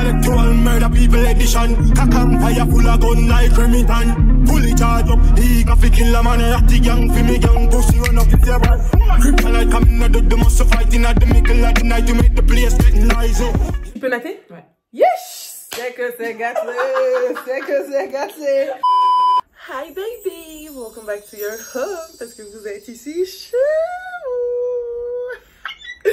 intellectual murder people edition. Cock and fire full of gun like Remington. Fully charged up, he got fi kill a man. At the gang fi me gang pussy run up it's your bad. Kryptonite coming out of the muscle fighting at the middle of the night to make the place get noisy. Tu peux natter? Ouais. Yes! C'est que c'est gâté! C'est que c'est gâté! Hi baby! Welcome back to your home parce que vous êtes ici chez vous.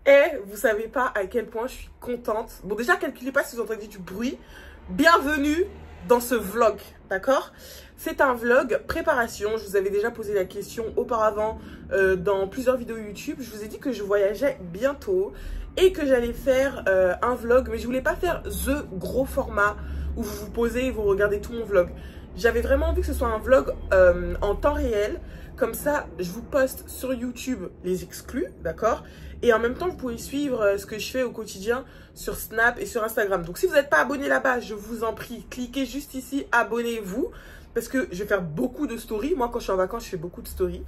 Et vous savez pas à quel point je suis contente. Bon, déjà, calculez pas si vous entendez du bruit. Bienvenue dans ce vlog, d'accord? C'est un vlog préparation. Je vous avais déjà posé la question auparavant dans plusieurs vidéos YouTube. Je vous ai dit que je voyageais bientôt et que j'allais faire un vlog, mais je voulais pas faire the gros format où vous vous posez et vous regardez tout mon vlog. J'avais vraiment envie que ce soit un vlog en temps réel. Comme ça, je vous poste sur YouTube les exclus, d'accord? Et en même temps, vous pouvez suivre ce que je fais au quotidien sur Snap et sur Instagram. Donc, si vous n'êtes pas abonné là-bas, je vous en prie, cliquez juste ici, abonnez-vous. Parce que je vais faire beaucoup de stories. Moi, quand je suis en vacances, je fais beaucoup de stories.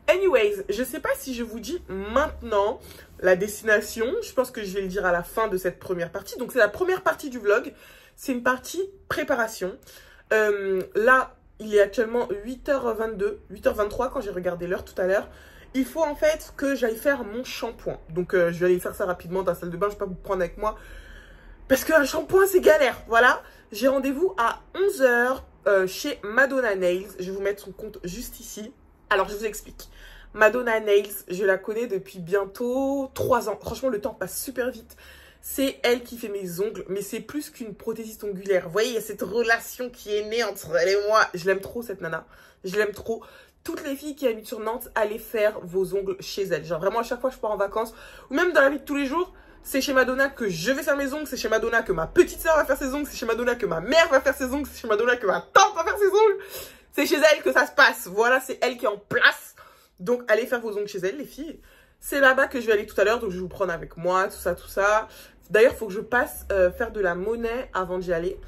Anyways, je ne sais pas si je vous dis maintenant la destination. Je pense que je vais le dire à la fin de cette première partie. Donc, c'est la première partie du vlog. C'est une partie préparation. Là, il est actuellement 8h22, 8h23 quand j'ai regardé l'heure tout à l'heure. Il faut en fait que j'aille faire mon shampoing. Donc, je vais aller faire ça rapidement dans la salle de bain. Je ne vais pas vous prendre avec moi. Parce qu'un shampoing, c'est galère. Voilà. J'ai rendez-vous à 11h chez Madonna Nails. Je vais vous mettre son compte juste ici. Alors, je vous explique. Madonna Nails, je la connais depuis bientôt 3 ans. Franchement, le temps passe super vite. C'est elle qui fait mes ongles, mais c'est plus qu'une prothésiste ongulaire. Vous voyez, il y a cette relation qui est née entre elle et moi. Je l'aime trop, cette nana. Je l'aime trop. Toutes les filles qui habitent sur Nantes, allez faire vos ongles chez elle. Genre vraiment, à chaque fois que je pars en vacances, ou même dans la vie de tous les jours, c'est chez Madonna que je vais faire mes ongles. C'est chez Madonna que ma petite soeur va faire ses ongles. C'est chez Madonna que ma mère va faire ses ongles. C'est chez Madonna que ma tante va faire ses ongles. C'est chez elle que ça se passe. Voilà, c'est elle qui est en place. Donc, allez faire vos ongles chez elle, les filles. C'est là-bas que je vais aller tout à l'heure. Donc, je vais vous prendre avec moi, tout ça, tout ça. D'ailleurs, il faut que je passe faire de la monnaie avant d'y aller.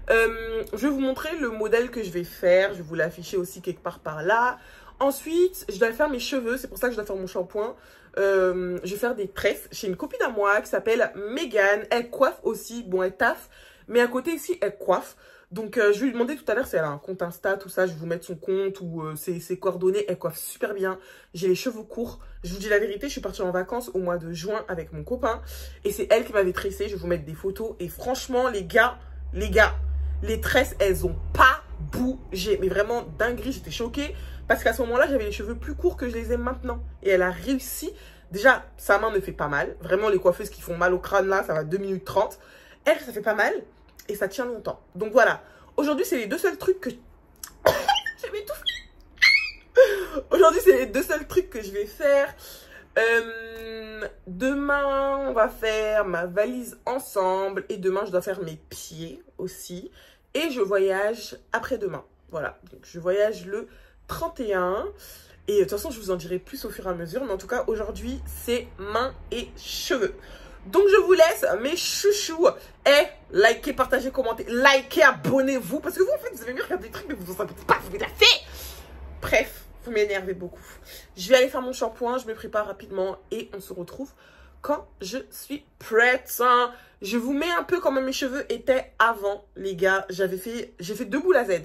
Je vais vous montrer le modèle que je vais faire. Je vais vous l'afficher aussi quelque part par là. Ensuite, je dois faire mes cheveux. C'est pour ça que je dois faire mon shampoing. Je vais faire des tresses chez une copine à moi qui s'appelle Megan. Elle coiffe aussi. Bon, elle taffe. Mais à côté ici, elle coiffe. Donc, je vais lui demander tout à l'heure si elle a un compte Insta, tout ça. Je vais vous mettre son compte ou ses coordonnées. Elle coiffe super bien. J'ai les cheveux courts. Je vous dis la vérité, je suis partie en vacances au mois de juin avec mon copain. Et c'est elle qui m'avait tressé. Je vais vous mettre des photos. Et franchement, les gars, les tresses, elles ont pas bougé. Mais vraiment, dinguerie, j'étais choquée. Parce qu'à ce moment-là, j'avais les cheveux plus courts que je les ai maintenant. Et elle a réussi. Déjà, sa main ne fait pas mal. Vraiment, les coiffeuses qui font mal au crâne, là, ça va 2 minutes 30. Elle, ça fait pas mal. Et ça tient longtemps. Donc voilà. Aujourd'hui, c'est les deux seuls trucs que... Je vais tout. Aujourd'hui, c'est les deux seuls trucs que je vais faire. Demain, on va faire ma valise ensemble. Et demain, je dois faire mes pieds aussi. Et je voyage après-demain. Voilà. Donc, je voyage le 31. Et de toute façon, je vous en dirai plus au fur et à mesure. Mais en tout cas, aujourd'hui, c'est mains et cheveux. Donc, je vous laisse, mes chouchous. Et likez, partagez, commentez. Likez, abonnez-vous. Parce que vous, en fait, vous avez mis regarder des trucs, mais vous en savez pas, vous l'avez fait. Bref, vous m'énervez beaucoup. Je vais aller faire mon shampoing. Je me prépare rapidement. Et on se retrouve quand je suis prête. Je vous mets un peu comment mes cheveux étaient avant, les gars. J'ai fait 2 boules à Z.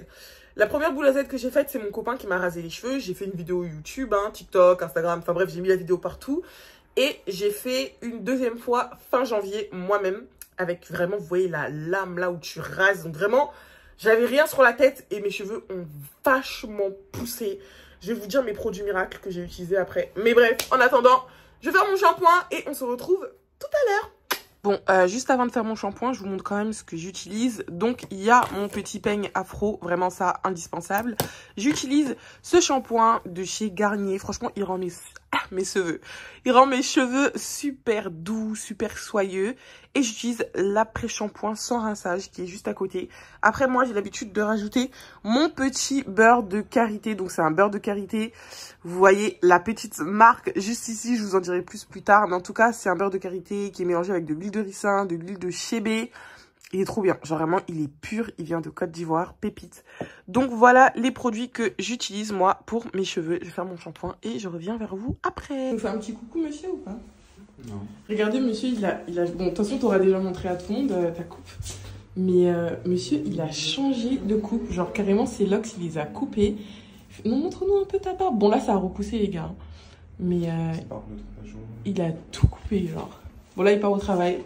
La première boule à Z que j'ai faite, c'est mon copain qui m'a rasé les cheveux. J'ai fait une vidéo YouTube, TikTok, Instagram. Enfin bref, j'ai mis la vidéo partout. Et j'ai fait une deuxième fois fin janvier moi-même. Avec vraiment, vous voyez la lame là où tu rases. Donc vraiment, j'avais rien sur la tête et mes cheveux ont vachement poussé. Je vais vous dire mes produits miracles que j'ai utilisés après. Mais bref, en attendant, je vais faire mon shampoing et on se retrouve tout à l'heure. Bon, juste avant de faire mon shampoing, je vous montre quand même ce que j'utilise. Donc, il y a mon petit peigne afro, vraiment ça, indispensable. J'utilise ce shampoing de chez Garnier. Franchement, il rend mes cheveux. Il rend mes cheveux super doux, super soyeux. Et j'utilise l'après-shampoing sans rinçage qui est juste à côté. Après, moi, j'ai l'habitude de rajouter mon petit beurre de karité. Donc, c'est un beurre de karité. Vous voyez la petite marque juste ici. Je vous en dirai plus tard. Mais en tout cas, c'est un beurre de karité qui est mélangé avec de l'huile de ricin, de l'huile de chébé. Il est trop bien. Genre vraiment, il est pur. Il vient de Côte d'Ivoire. Pépite. Donc, voilà les produits que j'utilise, moi, pour mes cheveux. Je vais faire mon shampoing et je reviens vers vous après. On fait un petit coucou, monsieur, ou pas? Non. Regardez, monsieur, il a... Bon, de toute façon, t'auras déjà montré à tout le monde ta coupe. Mais monsieur, il a changé de coupe. Genre, carrément, ses locks, il les a coupés. Non, montre-nous un peu ta barbe. Bon, là, ça a repoussé, les gars. Mais il a tout coupé, genre. Bon, là, il part au travail.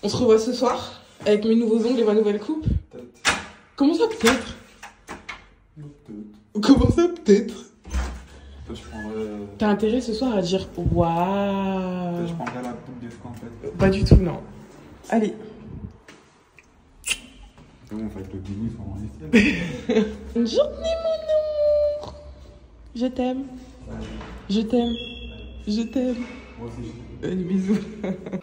On se revoit ce soir avec mes nouveaux ongles et ma nouvelle coupe. Peut-être. Comment ça, peut-être? Peut-être. Comment ça, peut-être? Peut-être je prendrais... T'as intérêt ce soir à dire waouh. Peut-être je prendrais la coupe des fois, en fait. Pas du tout, non. Allez. C'est bon, on fait avec le bini, faut en laisser. Bonne journée, mon amour. Je t'aime. Je t'aime. Je t'aime. Moi aussi, Bisous.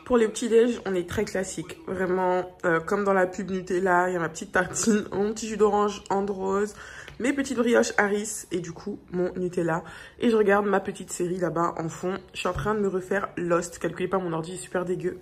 Pour les petits déj, on est très classique. Vraiment, comme dans la pub Nutella, il y a ma petite tartine, mon petit jus d'orange en rose, mes petites brioches Harris et du coup, mon Nutella. Et je regarde ma petite série là-bas en fond. Je suis en train de me refaire Lost. Calculez pas, mon ordi est super dégueu.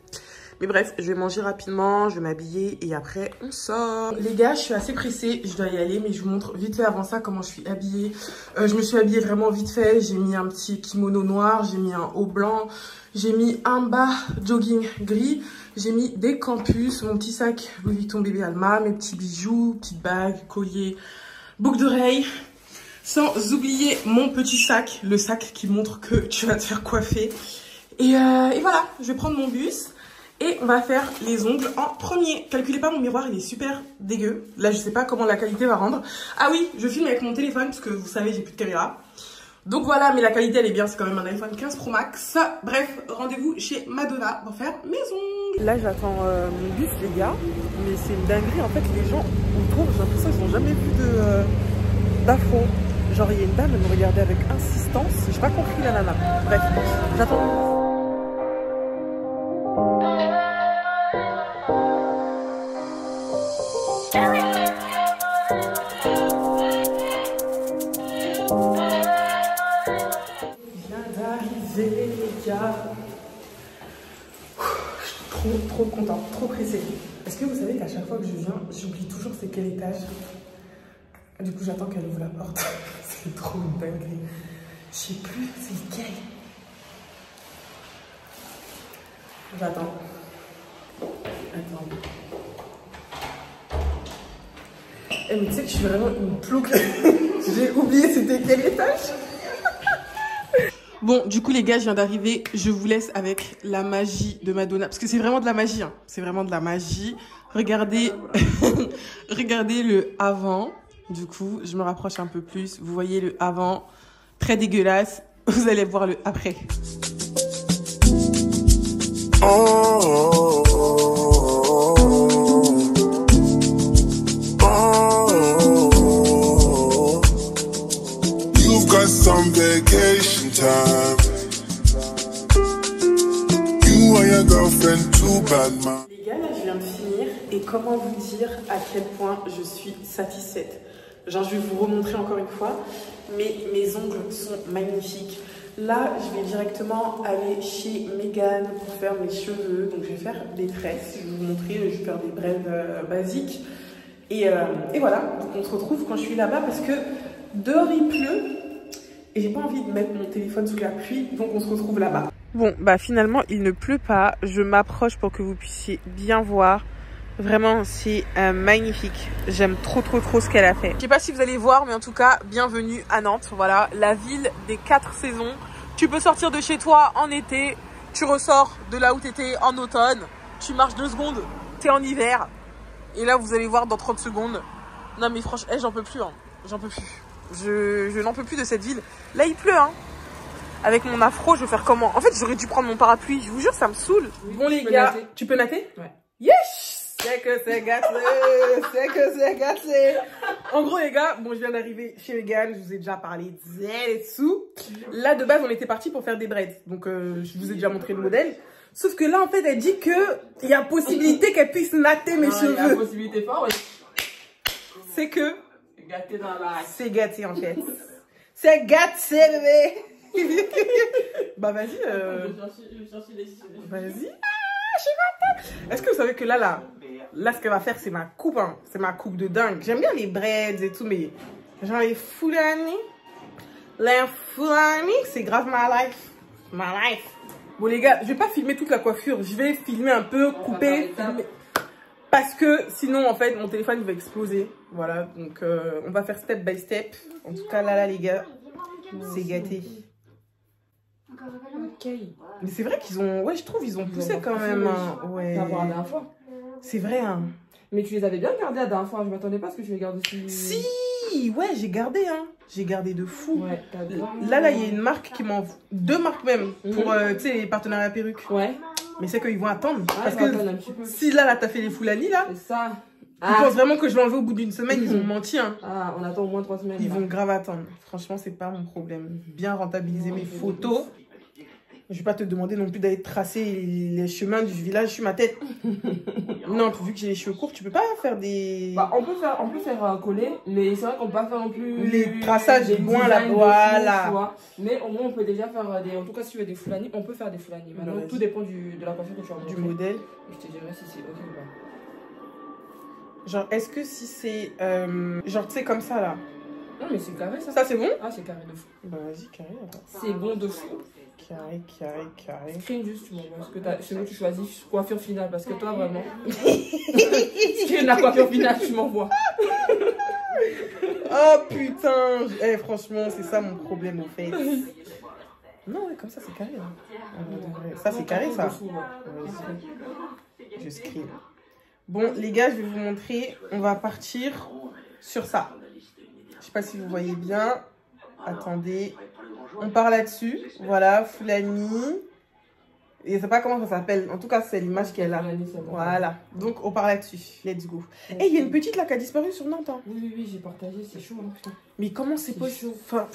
Mais bref, je vais manger rapidement, je vais m'habiller et après on sort. Les gars, je suis assez pressée, je dois y aller, mais je vous montre vite fait avant ça comment je suis habillée. Je me suis habillée vraiment vite fait, j'ai mis un petit kimono noir, j'ai mis un haut blanc, j'ai mis un bas jogging gris, j'ai mis des campus, mon petit sac Louis Vuitton bébé Alma, mes petits bijoux, petite bague, collier, boucle d'oreille. Sans oublier mon petit sac, le sac qui montre que tu vas te faire coiffer. Et voilà, je vais prendre mon bus. Et on va faire les ongles en premier. Calculez pas, mon miroir, il est super dégueu. Là, je sais pas comment la qualité va rendre. Ah oui, je filme avec mon téléphone, parce que vous savez, j'ai plus de caméra. Donc voilà, mais la qualité, elle est bien. C'est quand même un iPhone 15 Pro Max. Bref, rendez-vous chez Madonna pour faire mes ongles. Là, j'attends mon bus, les gars. Mais c'est une dinguerie. En fait, les gens autour, j'ai l'impression qu'ils n'ont jamais vu d'afro. Genre, il y a une dame, elle me regardait avec insistance. J'ai pas compris la nana. Bref, j'attends. Trop content, trop pressée. Est-ce que vous savez qu'à chaque fois que je viens, j'oublie toujours c'est quel étage? Du coup, j'attends qu'elle ouvre la porte. C'est trop une dinguerie. Je sais plus, c'est lequel? J'attends. Attends. Eh, mais tu sais que je suis vraiment une plouque. J'ai oublié c'était quel étage? Bon, du coup, les gars, je viens d'arriver. Je vous laisse avec la magie de Madonna. Parce que c'est vraiment de la magie. Hein. C'est vraiment de la magie. Regardez, regardez le avant. Du coup, je me rapproche un peu plus. Vous voyez le avant. Très dégueulasse. Vous allez voir le après. You've got some vacation time. You and your girlfriend too bad, man. Les gars, là, je viens de finir. Et comment vous dire à quel point je suis satisfaite. Genre, je vais vous remontrer encore une fois. Mais mes ongles sont magnifiques. Là, je vais directement aller chez Megan pour faire mes cheveux. Donc, je vais faire des tresses. Je vais vous montrer. Je vais faire des braids basiques. Et voilà. Donc, on se retrouve quand je suis là-bas parce que dehors, il pleut. Et j'ai pas envie de mettre mon téléphone sous la pluie. Donc, on se retrouve là-bas. Bon, bah finalement, il ne pleut pas. Je m'approche pour que vous puissiez bien voir. Vraiment, c'est magnifique. J'aime trop ce qu'elle a fait. Je sais pas si vous allez voir, mais en tout cas, bienvenue à Nantes. Voilà, la ville des 4 saisons. Tu peux sortir de chez toi en été. Tu ressors de là où t'étais en automne. Tu marches 2 secondes, t'es en hiver. Et là, vous allez voir dans 30 secondes. Non mais franchement, j'en peux plus. Hein. J'en peux plus. Je n'en peux plus de cette ville. Là, il pleut, hein. Avec mon afro, je vais faire comment? En fait, j'aurais dû prendre mon parapluie. Je vous jure, ça me saoule. Bon, les gars, tu peux natter? Ouais. Yes! C'est que c'est gâté, c'est que c'est gâté. En gros, les gars, bon, je viens d'arriver chez Megan, je vous ai déjà parlé d'elle et tout. Là, de base, on était parti pour faire des braids. Donc, je vous ai déjà montré le modèle. Sauf que là, en fait, elle dit qu'il y a possibilité qu'elle puisse natter mes cheveux. Il y a possibilité pas, ouais. C'est que... C'est gâté dans la... C'est gâté, en fait. C'est gâté, bébé. Bah, vas-y. Vas-y. Est-ce que vous savez que là, ce qu'elle va faire, c'est ma coupe, hein. C'est ma coupe de dingue. J'aime bien les braids et tout, mais genre les Fulani, c'est grave ma life. Ma life. Bon les gars, je vais pas filmer toute la coiffure. Je vais filmer un peu, couper, filmer. Parce que sinon, en fait, mon téléphone il va exploser. Voilà, donc on va faire step by step. En tout cas, là, les gars, c'est gâté. Ok. Mais c'est vrai qu'ils ont... Ouais, je trouve ils ont poussé quand même. Hein. Ouais. Par rapport à la dernière fois. C'est vrai, hein. Mais tu les avais bien gardés la dernière fois. Je m'attendais pas à ce que tu les gardes aussi. Si, ouais, j'ai gardé, hein. J'ai gardé de fou. Ouais, Là, il y a une marque qui m'envoie... 2 marques même, pour, tu sais, les partenariats perruques. Ouais. Mais c'est qu'ils vont attendre. Ah, parce que si là, t'as fait les Foulani, là, c'est ça. ils pensent vraiment que je l'envoie au bout d'une semaine, ils ont menti, hein. Ah, on attend au moins 3 semaines. Ils là. vont grave attendre. Franchement, c'est pas mon problème. Bien rentabiliser mes photos. Je vais pas te demander non plus d'aller tracer les chemins du village sur ma tête. Non, vu que j'ai les cheveux courts, tu peux pas faire des... Bah, on peut faire un collet, mais c'est vrai qu'on peut pas faire non plus les traçages des loin là, designs de voilà. fou, tu vois. Mais au moins on peut déjà faire des... En tout cas, si tu veux des Foulani, on peut faire des Foulani. Maintenant, Vas-y. tout dépend de la coiffure que tu as Du modèle. Je te dirai si c'est ok ou pas. Genre, est-ce que si c'est... genre, tu sais, comme ça, là. Non, mais c'est carré ça. Ça, c'est bon? Ah, c'est carré de fou. Bah, vas-y, carré, alors. C'est bon de fou. Carré, carré, carré. Screen juste, tu m'envoies ce que tu choisis, coiffure finale, parce que toi, vraiment... Screen la coiffure finale, tu m'envoies. Oh, putain. Eh, franchement, c'est ça mon problème, en fait. Non, ouais, comme ça, c'est carré. Hein. Ça, c'est carré, ça. Vas-y. Je screen. Bon, les gars, je vais vous montrer. On va partir sur ça. Je sais pas si vous voyez bien. Attendez. On part là-dessus. Voilà, Foulani. Et je sais pas comment ça s'appelle. En tout cas, c'est l'image qu'elle a. Voilà. Donc, on part là-dessus. Let's go. Et il y a une petite là qui a disparu sur Nantes. Hein. Oui, j'ai partagé. C'est chaud, hein, putain. Mais comment c'est possible? Enfin,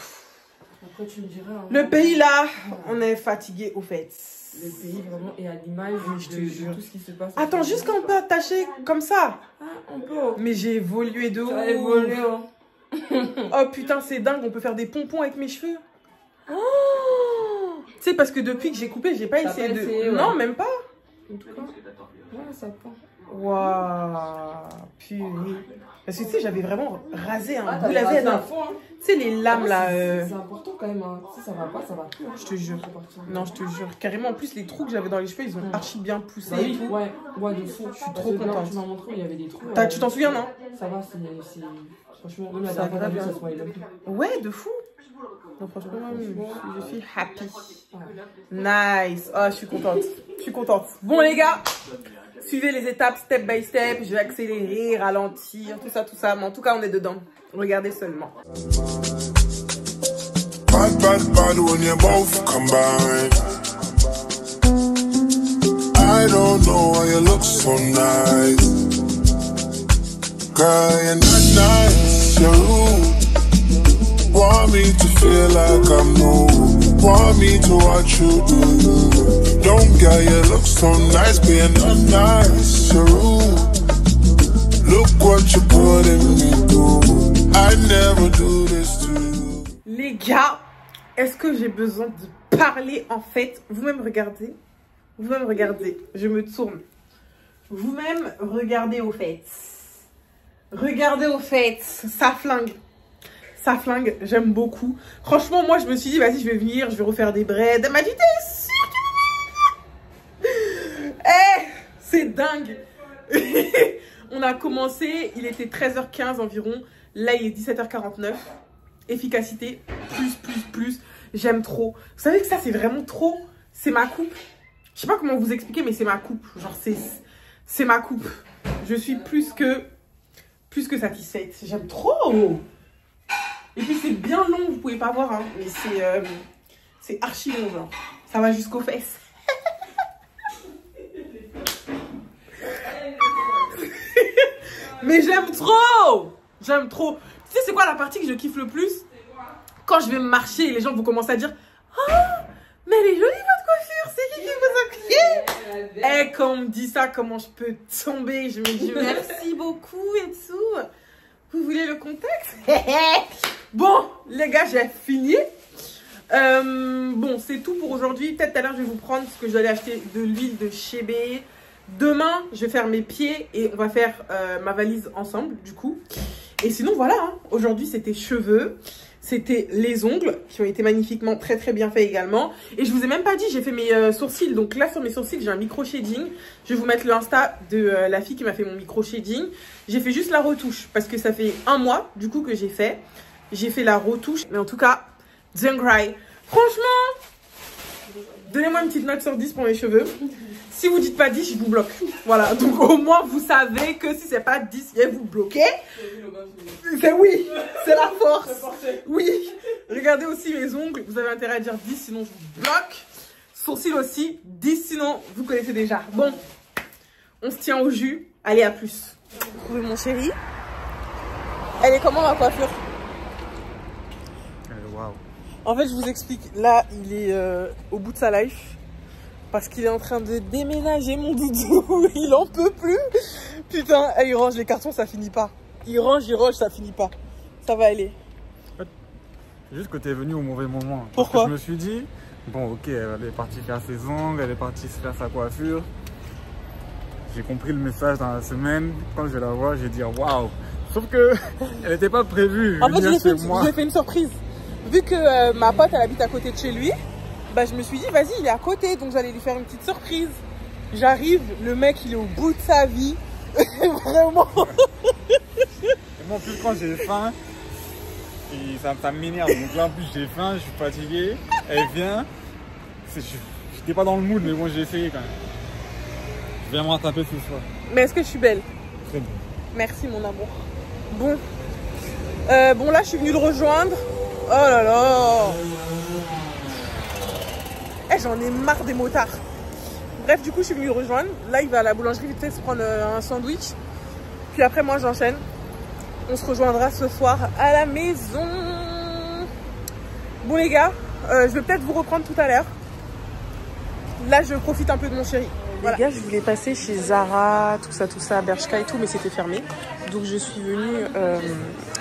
après, tu me diras. Hein. le pays là, on est fatigué au fait. Le pays vraiment est à l'image de tout ce qui se passe. Attends, juste quand on peut attacher comme ça. Ah, on peut. Mais j'ai évolué de ouf. Tu as évolué, hein. Oh putain, c'est dingue, on peut faire des pompons avec mes cheveux. Oh, tu sais, parce que depuis que j'ai coupé, j'ai pas essayé de... ouais. Non, même pas. En tout cas, ouais, ça prend. Waouh, purée. Parce que tu sais, j'avais vraiment rasé un t'as bout la rasé veine. à fond, hein. Tu sais, les lames là. C'est important quand même. Hein. Si ça va pas, ça va plus. Hein. Je te jure. Non, je te jure. Carrément, en plus, les trous que j'avais dans les cheveux, ils ont archi bien poussé. Bah oui, et tout. ouais, de fou. Je suis trop contente. Tu m'as montré où il y avait des trous. Tu t'en souviens, non? Ça va, c'est... Franchement, même la Ça dernière va fois, bien. ça se voyait même plus. Ouais, de fou. Non, franchement, je suis happy. Ouais. Nice. Oh, je suis contente. Je suis contente. Bon, les gars, suivez les étapes step by step. Je vais accélérer, ralentir, tout ça. Mais en tout cas, on est dedans. Regardez seulement. Bad when you both combine. I don't know why you look so nice. Girl, you're not nice, you're rude. Want me to feel like I'm new. Want me to watch you do. Don't get you look so nice, being not nice, you're rude. Look what you put in me through. I never do this to you. Les gars, est-ce que j'ai besoin de parler en fait? Vous-même regardez. Vous-même regardez. Je me tourne. Vous-même regardez au fait. Regardez au fait. Ça flingue. Ça flingue. J'aime beaucoup. Franchement, moi, je me suis dit, vas-y, je vais venir. Je vais refaire des braids. Elle m'a dit, t'es sûre? Eh, c'est dingue. On a commencé. Il était 13h15 environ. Là, il est 17h49. Efficacité. Plus. J'aime trop. Vous savez que ça, c'est vraiment trop. C'est ma coupe. Je sais pas comment vous expliquer, mais c'est ma coupe. Genre, c'est ma coupe. Je suis plus que satisfaite. J'aime trop. Et puis, c'est bien long, vous pouvez pas voir. Hein, mais c'est archi long, genre. Ça va jusqu'aux fesses. Mais j'aime trop. J'aime trop. Tu sais, c'est quoi la partie que je kiffe le plus? Quand je vais marcher et les gens vont commencer à dire « Oh, mais elle est jolie votre coiffure, c'est qui vous a pied ?» Et quand on me dit ça, comment je peux tomber? Je me dis merci beaucoup et tout. Vous voulez le contact? Bon, les gars, j'ai fini. Bon, c'est tout pour aujourd'hui. Peut-être tout à l'heure, je vais vous prendre ce que j'allais acheter de l'huile de Chébé. Demain, je vais faire mes pieds et on va faire ma valise ensemble, du coup. Et sinon, voilà. Hein. Aujourd'hui, c'était cheveux. c'était les ongles qui ont été magnifiquement très bien faits également. Et je vous ai même pas dit, j'ai fait mes sourcils. Donc là sur mes sourcils, j'ai un micro shading. Je vais vous mettre le Insta de la fille qui m'a fait mon micro shading. J'ai fait juste la retouche parce que ça fait 1 mois du coup que j'ai fait. J'ai fait la retouche. Mais en tout cas, don't cry. Franchement, donnez-moi une petite note sur 10 pour mes cheveux. Si vous dites pas 10, je vous bloque. Voilà, donc au moins vous savez que si c'est pas 10, je vais vous bloquer. C'est oui, c'est la force. Oui, regardez aussi mes ongles. Vous avez intérêt à dire 10, sinon je vous bloque. Sourcils aussi, 10, sinon vous connaissez déjà. Bon, on se tient au jus. Allez, à plus. Trouvez mon chéri. Elle est comment ma coiffure? Waouh. En fait, je vous explique. Là, il est au bout de sa life. Parce qu'il est en train de déménager, mon doudou. Il en peut plus. Putain, il range les cartons, ça finit pas. Il range, ça finit pas. Ça va aller. Juste que t'es venu au mauvais moment. Pourquoi? Je me suis dit, bon ok, elle est partie faire ses ongles, elle est partie se faire sa coiffure. J'ai compris le message dans la semaine. Quand je la vois, j'ai dit waouh. Sauf que elle n'était pas prévue. En fait, je lui moi. ai fait une surprise. Vu que ma pote, elle habite à côté de chez lui, bah, je me suis dit, vas-y, il est à côté, donc j'allais lui faire une petite surprise. J'arrive, le mec, il est au bout de sa vie. Vraiment. Et moi, en plus, quand j'ai faim, et ça m'énerve. Donc là, en plus, j'ai faim, je suis fatigué. Elle vient. J'étais pas dans le mood, mais bon, j'ai essayé quand même. Je viens me rattraper ce soir. Mais est-ce que je suis belle? Très bien. Merci, mon amour. Bon. Bon, là, je suis venue le rejoindre. Oh là là. Eh, j'en ai marre des motards. Bref, du coup, je suis venue le rejoindre. Là, il va à la boulangerie vite fait se prendre un sandwich. Puis après, moi, j'enchaîne. On se rejoindra ce soir à la maison. Bon, les gars, je vais peut-être vous reprendre tout à l'heure. Là, je profite un peu de mon chéri. Voilà. Les gars, je voulais passer chez Zara, tout ça, Bershka et tout, mais c'était fermé. Donc, je suis venue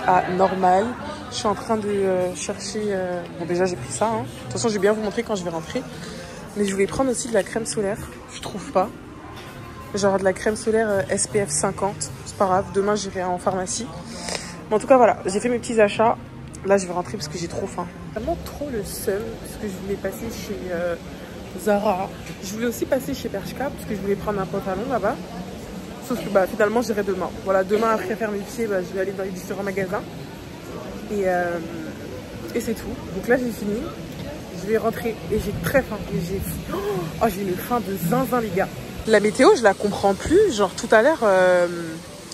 à Normal. Je suis en train de chercher... Bon, déjà, j'ai pris ça. Hein. De toute façon, je vais bien vous montrer quand je vais rentrer. Mais je voulais prendre aussi de la crème solaire. Je trouve pas. Genre de la crème solaire SPF 50. C'est pas grave. Demain, j'irai en pharmacie. Mais en tout cas, voilà. J'ai fait mes petits achats. Là, je vais rentrer parce que j'ai trop faim. Vraiment trop le seum. Parce que je voulais passer chez Zara. Je voulais aussi passer chez Bershka parce que je voulais prendre un pantalon là-bas. Sauf que bah, finalement, j'irai demain. Voilà, demain, après faire mes pieds, bah, je vais aller dans les différents magasins. Et c'est tout. Donc là, j'ai fini. Je vais rentrer et j'ai très faim. J'ai une faim de zinzin, les gars. La météo, je la comprends plus. Genre, tout à l'heure,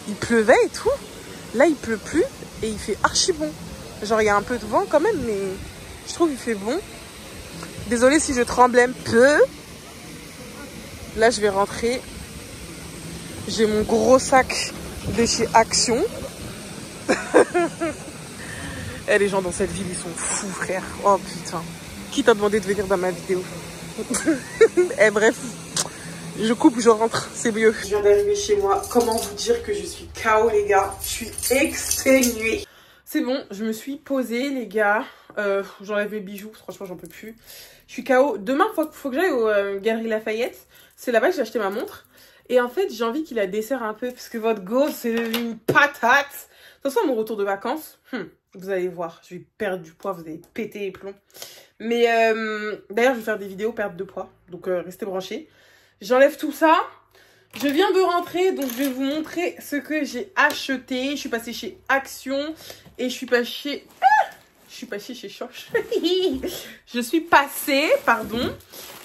il pleuvait et tout. Là, il pleut plus et il fait archi bon. Genre, il y a un peu de vent quand même, mais je trouve qu'il fait bon. Désolée si je tremble un peu. Là, je vais rentrer. J'ai mon gros sac de chez Action. Eh, les gens dans cette ville, ils sont fous, frère. Oh putain. Qui t'a demandé de venir dans ma vidéo? Eh, bref. Je coupe, je rentre. C'est mieux. Je viens d'arriver chez moi. Comment vous dire que je suis KO, les gars? Je suis exténuée. C'est bon, je me suis posée, les gars. J'enlève mes bijoux. Franchement, j'en peux plus. Je suis KO. Demain, faut que j'aille aux Galeries Lafayette. C'est là-bas que j'ai acheté ma montre. Et en fait, j'ai envie qu'il la desserre un peu. Parce que votre go, c'est une patate. De toute façon, à mon retour de vacances... vous allez voir, je vais perdre du poids, vous allez péter les plombs. Mais d'ailleurs, je vais faire des vidéos perte de poids. Donc, restez branchés. J'enlève tout ça. Je viens de rentrer, donc je vais vous montrer ce que j'ai acheté. Je suis passée chez Action et je suis passée chez... chez Choche. Je suis passée, pardon,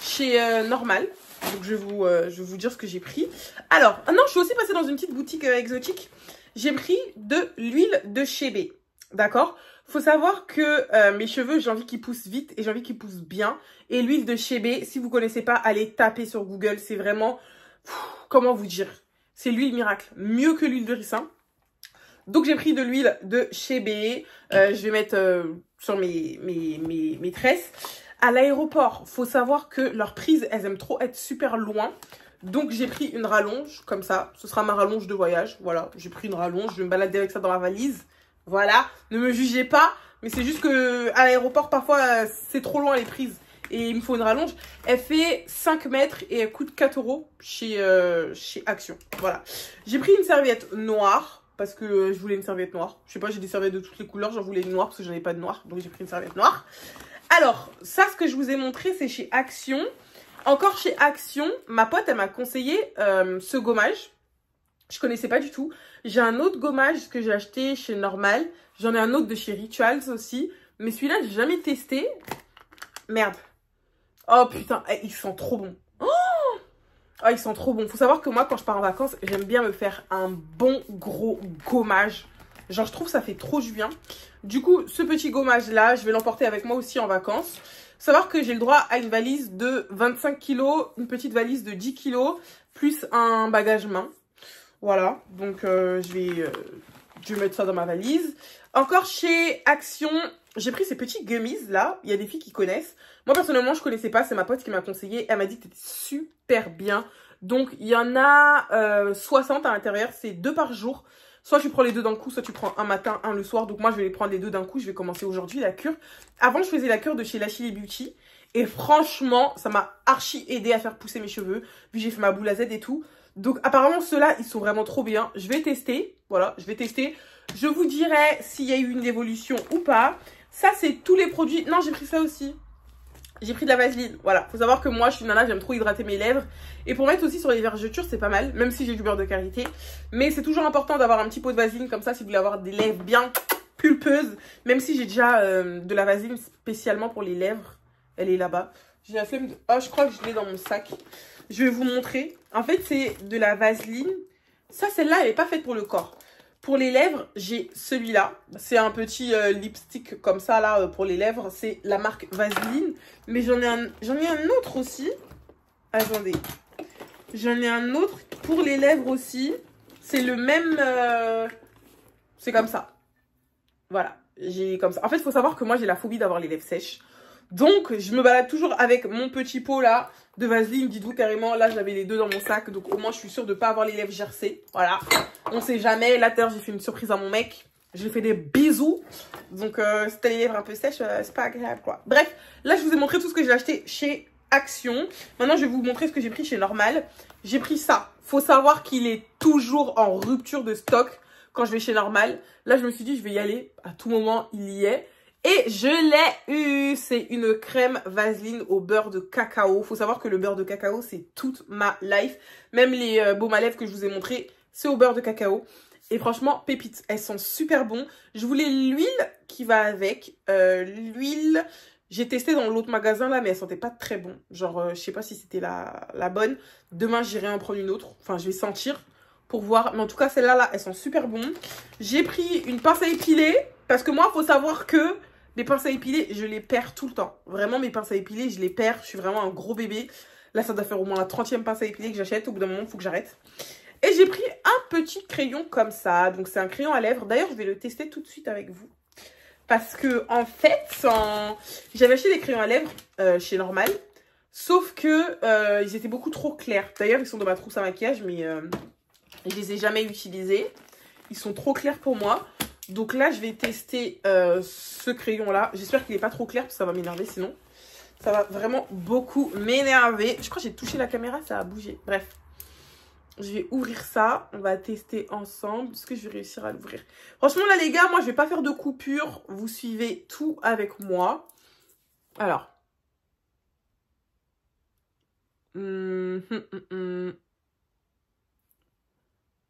chez Normal. Donc, je vais vous dire ce que j'ai pris. Alors, non, je suis aussi passée dans une petite boutique exotique. J'ai pris de l'huile de Chébé. D'accord? Faut savoir que mes cheveux, j'ai envie qu'ils poussent vite et j'ai envie qu'ils poussent bien. Et l'huile de Chébé, si vous connaissez pas, allez taper sur Google. C'est vraiment... comment vous dire? C'est l'huile miracle. Mieux que l'huile de ricin. Donc, j'ai pris de l'huile de Chébé. Je vais mettre sur mes tresses. À l'aéroport, faut savoir que leurs prises, elles aiment trop être super loin. Donc, j'ai pris une rallonge, comme ça. Ce sera ma rallonge de voyage. Voilà, j'ai pris une rallonge. Je vais me balader avec ça dans ma valise. Voilà, ne me jugez pas. Mais c'est juste que à l'aéroport, parfois, c'est trop loin les prises. Et il me faut une rallonge. Elle fait 5 mètres et elle coûte 4 € chez Action. Voilà. J'ai pris une serviette noire. parce que je voulais une serviette noire. Je sais pas, j'ai des serviettes de toutes les couleurs, j'en voulais une noire parce que j'en ai pas de noire, donc j'ai pris une serviette noire. Alors, ça, ce que je vous ai montré, c'est chez Action. Encore chez Action, ma pote, elle m'a conseillé ce gommage. Je connaissais pas du tout. J'ai un autre gommage que j'ai acheté chez Normal. J'en ai un autre de chez Rituals aussi. Mais celui-là, j'ai jamais testé. Merde. Oh putain, ils sont trop bons. Oh, ils sont trop bons. Faut savoir que moi, quand je pars en vacances, j'aime bien me faire un bon gros gommage. Genre, je trouve que ça fait trop du bien. Du coup, ce petit gommage-là, je vais l'emporter avec moi aussi en vacances. Faut savoir que j'ai le droit à une valise de 25 kg, une petite valise de 10 kg, plus un bagage main. Voilà, donc je vais mettre ça dans ma valise. Encore chez Action, j'ai pris ces petits gummies là. Il y a des filles qui connaissent. Moi personnellement, je connaissais pas. C'est ma pote qui m'a conseillé. Elle m'a dit que c'était super bien. Donc il y en a 60 à l'intérieur. C'est 2 par jour. Soit tu prends les 2 d'un coup, soit tu prends un matin, un le soir. Donc moi, je vais les prendre les 2 d'un coup. Je vais commencer aujourd'hui la cure. Avant, je faisais la cure de chez Lachili Beauty. Et franchement, ça m'a archi aidé à faire pousser mes cheveux. Vu que j'ai fait ma boule à Z et tout. Donc apparemment ceux-là, ils sont vraiment trop bien. Je vais tester. Voilà, je vais tester. Je vous dirai s'il y a eu une évolution ou pas. Ça, c'est tous les produits. Non, j'ai pris ça aussi. J'ai pris de la vaseline. Voilà, faut savoir que moi, je suis une nana, j'aime trop hydrater mes lèvres. Et pour mettre aussi sur les vergetures, c'est pas mal. Même si j'ai du beurre de karité. Mais c'est toujours important d'avoir un petit pot de vaseline comme ça si vous voulez avoir des lèvres bien pulpeuses. Même si j'ai déjà de la vaseline spécialement pour les lèvres. Elle est là-bas. J'ai la flemme de... Oh, je crois que je l'ai dans mon sac. Je vais vous montrer. En fait, c'est de la vaseline. Ça, celle-là, elle n'est pas faite pour le corps. Pour les lèvres, j'ai celui-là. C'est un petit lipstick comme ça, là, pour les lèvres. C'est la marque Vaseline. Mais j'en ai un autre aussi. Attendez. J'en ai un autre pour les lèvres aussi. C'est le même... C'est comme ça. Voilà. J'ai comme ça. En fait, il faut savoir que moi, j'ai la phobie d'avoir les lèvres sèches. Donc, je me balade toujours avec mon petit pot là de Vaseline. Dites-vous carrément, là, j'avais les 2 dans mon sac. Donc, au moins, je suis sûre de ne pas avoir les lèvres gercées. Voilà. On sait jamais. Là, j'ai fait une surprise à mon mec. Je lui ai fait des bisous. Donc, si t'as les lèvres un peu sèches, c'est pas agréable, quoi. Bref, là, je vous ai montré tout ce que j'ai acheté chez Action. Maintenant, je vais vous montrer ce que j'ai pris chez Normal. J'ai pris ça. Faut savoir qu'il est toujours en rupture de stock quand je vais chez Normal. Là, je me suis dit, je vais y aller. À tout moment, il y est. Et je l'ai eu, c'est une crème Vaseline au beurre de cacao. Faut savoir que le beurre de cacao, c'est toute ma life. Même les baumes à lèvres que je vous ai montré, c'est au beurre de cacao. Et franchement, pépites, elles sont super bonnes. Je voulais l'huile qui va avec. L'huile, j'ai testé dans l'autre magasin là, mais elle sentait pas très bon. Genre, je sais pas si c'était la bonne. Demain, j'irai en prendre une autre. Enfin, je vais sentir pour voir. Mais en tout cas, celles-là, là, elles sont super bonnes. J'ai pris une pince à épiler. Parce que moi, faut savoir que mes pinces à épiler, je les perds tout le temps. Vraiment, mes pinces à épiler, je les perds. Je suis vraiment un gros bébé. Là, ça doit faire au moins la 30e pince à épiler que j'achète. Au bout d'un moment, il faut que j'arrête. Et j'ai pris un petit crayon comme ça. Donc, c'est un crayon à lèvres. D'ailleurs, je vais le tester tout de suite avec vous. Parce que, en fait, j'avais acheté des crayons à lèvres chez Normal. Sauf que ils étaient beaucoup trop clairs. D'ailleurs, ils sont dans ma trousse à maquillage, mais je les ai jamais utilisés. Ils sont trop clairs pour moi. Donc là, je vais tester ce crayon-là. J'espère qu'il n'est pas trop clair, parce que ça va m'énerver sinon. Ça va vraiment beaucoup m'énerver. Je crois que j'ai touché la caméra, ça a bougé. Bref, je vais ouvrir ça. On va tester ensemble. Est-ce que je vais réussir à l'ouvrir? Franchement, là, les gars, moi, je ne vais pas faire de coupure. Vous suivez tout avec moi. Alors.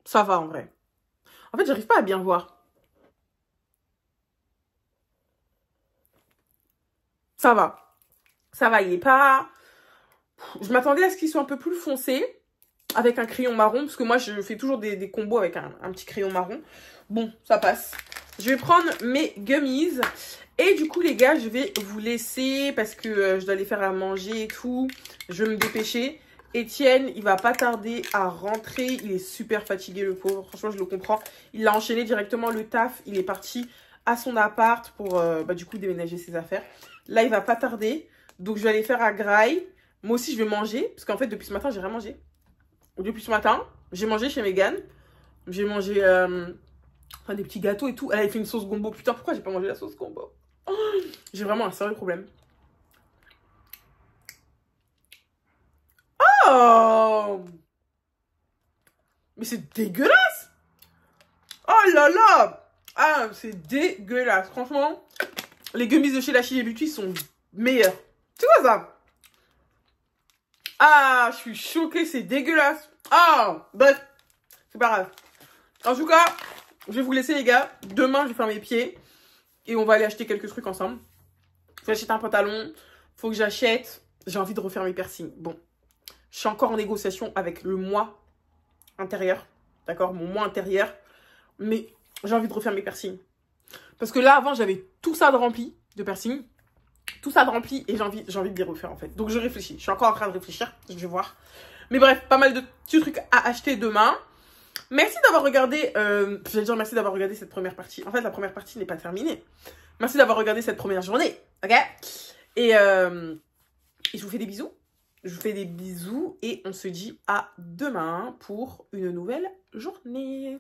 Ça va, en vrai. En fait, j'arrive pas à bien voir. Ça va. Ça va, il est pas... Je m'attendais à ce qu'il soit un peu plus foncé. Avec un crayon marron. Parce que moi, je fais toujours des combos avec un petit crayon marron. Bon, ça passe. Je vais prendre mes gummies. Et du coup, les gars, je vais vous laisser. Parce que je dois aller faire à manger et tout. Je vais me dépêcher. Etienne, il va pas tarder à rentrer. Il est super fatigué, le pauvre. Franchement, je le comprends. Il a enchaîné directement le taf. Il est parti à son appart pour du coup déménager ses affaires. Là, il va pas tarder. Donc, je vais aller faire à Graille. Moi aussi, je vais manger. Parce qu'en fait, depuis ce matin, j'ai rien mangé. Depuis ce matin, j'ai mangé chez Mégane. J'ai mangé des petits gâteaux et tout. Elle avait fait une sauce gombo. Putain, pourquoi j'ai pas mangé la sauce gombo? J'ai vraiment un sérieux problème. Oh! Mais c'est dégueulasse! Oh là là. Ah, c'est dégueulasse. Franchement, les gummies de chez la Chili Beauty sont meilleurs. Tu vois ça? Ah, je suis choquée, c'est dégueulasse. Ah, bref, c'est pas grave. En tout cas, je vais vous laisser les gars. Demain, je vais faire mes pieds. Et on va aller acheter quelques trucs ensemble. Faut que j'achète un pantalon. Faut que j'achète. J'ai envie de refaire mes piercings. Bon, je suis encore en négociation avec le moi intérieur. D'accord, mon moi intérieur. Mais j'ai envie de refaire mes piercings. Parce que là, avant, j'avais tout ça de rempli de piercings. Tout ça de rempli et j'ai envie de les refaire en fait. Donc je réfléchis. Je suis encore en train de réfléchir. Je vais voir. Mais bref, pas mal de petits trucs à acheter demain. Merci d'avoir regardé. Je vais dire merci d'avoir regardé cette première partie. En fait, la première partie n'est pas terminée. Merci d'avoir regardé cette première journée. Ok? Et je vous fais des bisous. Je vous fais des bisous et on se dit à demain pour une nouvelle journée.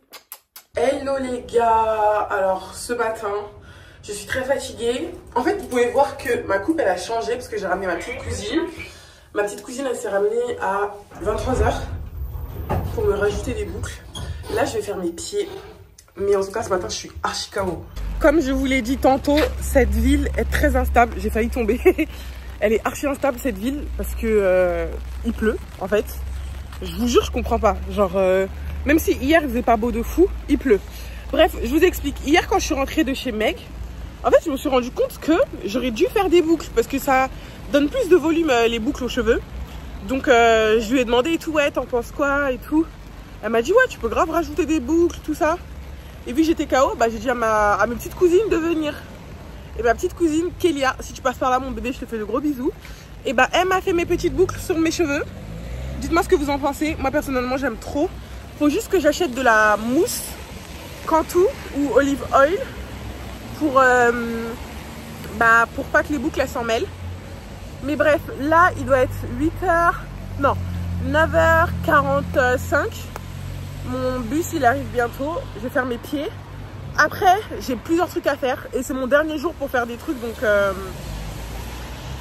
Hello les gars. Alors ce matin, je suis très fatiguée. En fait, vous pouvez voir que ma coupe, elle a changé parce que j'ai ramené ma petite cousine. Ma petite cousine, elle s'est ramenée à 23 h pour me rajouter des boucles. Là, je vais faire mes pieds. Mais en tout cas, ce matin, je suis archi KO. Comme je vous l'ai dit tantôt, cette ville est très instable. J'ai failli tomber. Elle est archi instable, cette ville, parce que il pleut, en fait. Je vous jure, je comprends pas. Genre, même si hier, il faisait pas beau de fou, il pleut. Bref, je vous explique. Hier, quand je suis rentrée de chez Meg, en fait, je me suis rendu compte que j'aurais dû faire des boucles parce que ça donne plus de volume, les boucles aux cheveux. Donc, je lui ai demandé et tout, ouais, t'en penses quoi et tout. Elle m'a dit, ouais, tu peux grave rajouter des boucles, tout ça. Et puis, j'étais KO, bah, j'ai dit à mes petites cousines de venir. Et ma petite cousine, Kélia, si tu passes par là, mon bébé, je te fais de gros bisous. Et bah, elle m'a fait mes petites boucles sur mes cheveux. Dites-moi ce que vous en pensez. Moi, personnellement, j'aime trop. Faut juste que j'achète de la mousse Cantu ou olive oil pour pas que les boucles s'en mêlent. Mais bref, là il doit être 9h45. Mon bus il arrive bientôt. Je vais faire mes pieds. Après j'ai plusieurs trucs à faire et c'est mon dernier jour pour faire des trucs, donc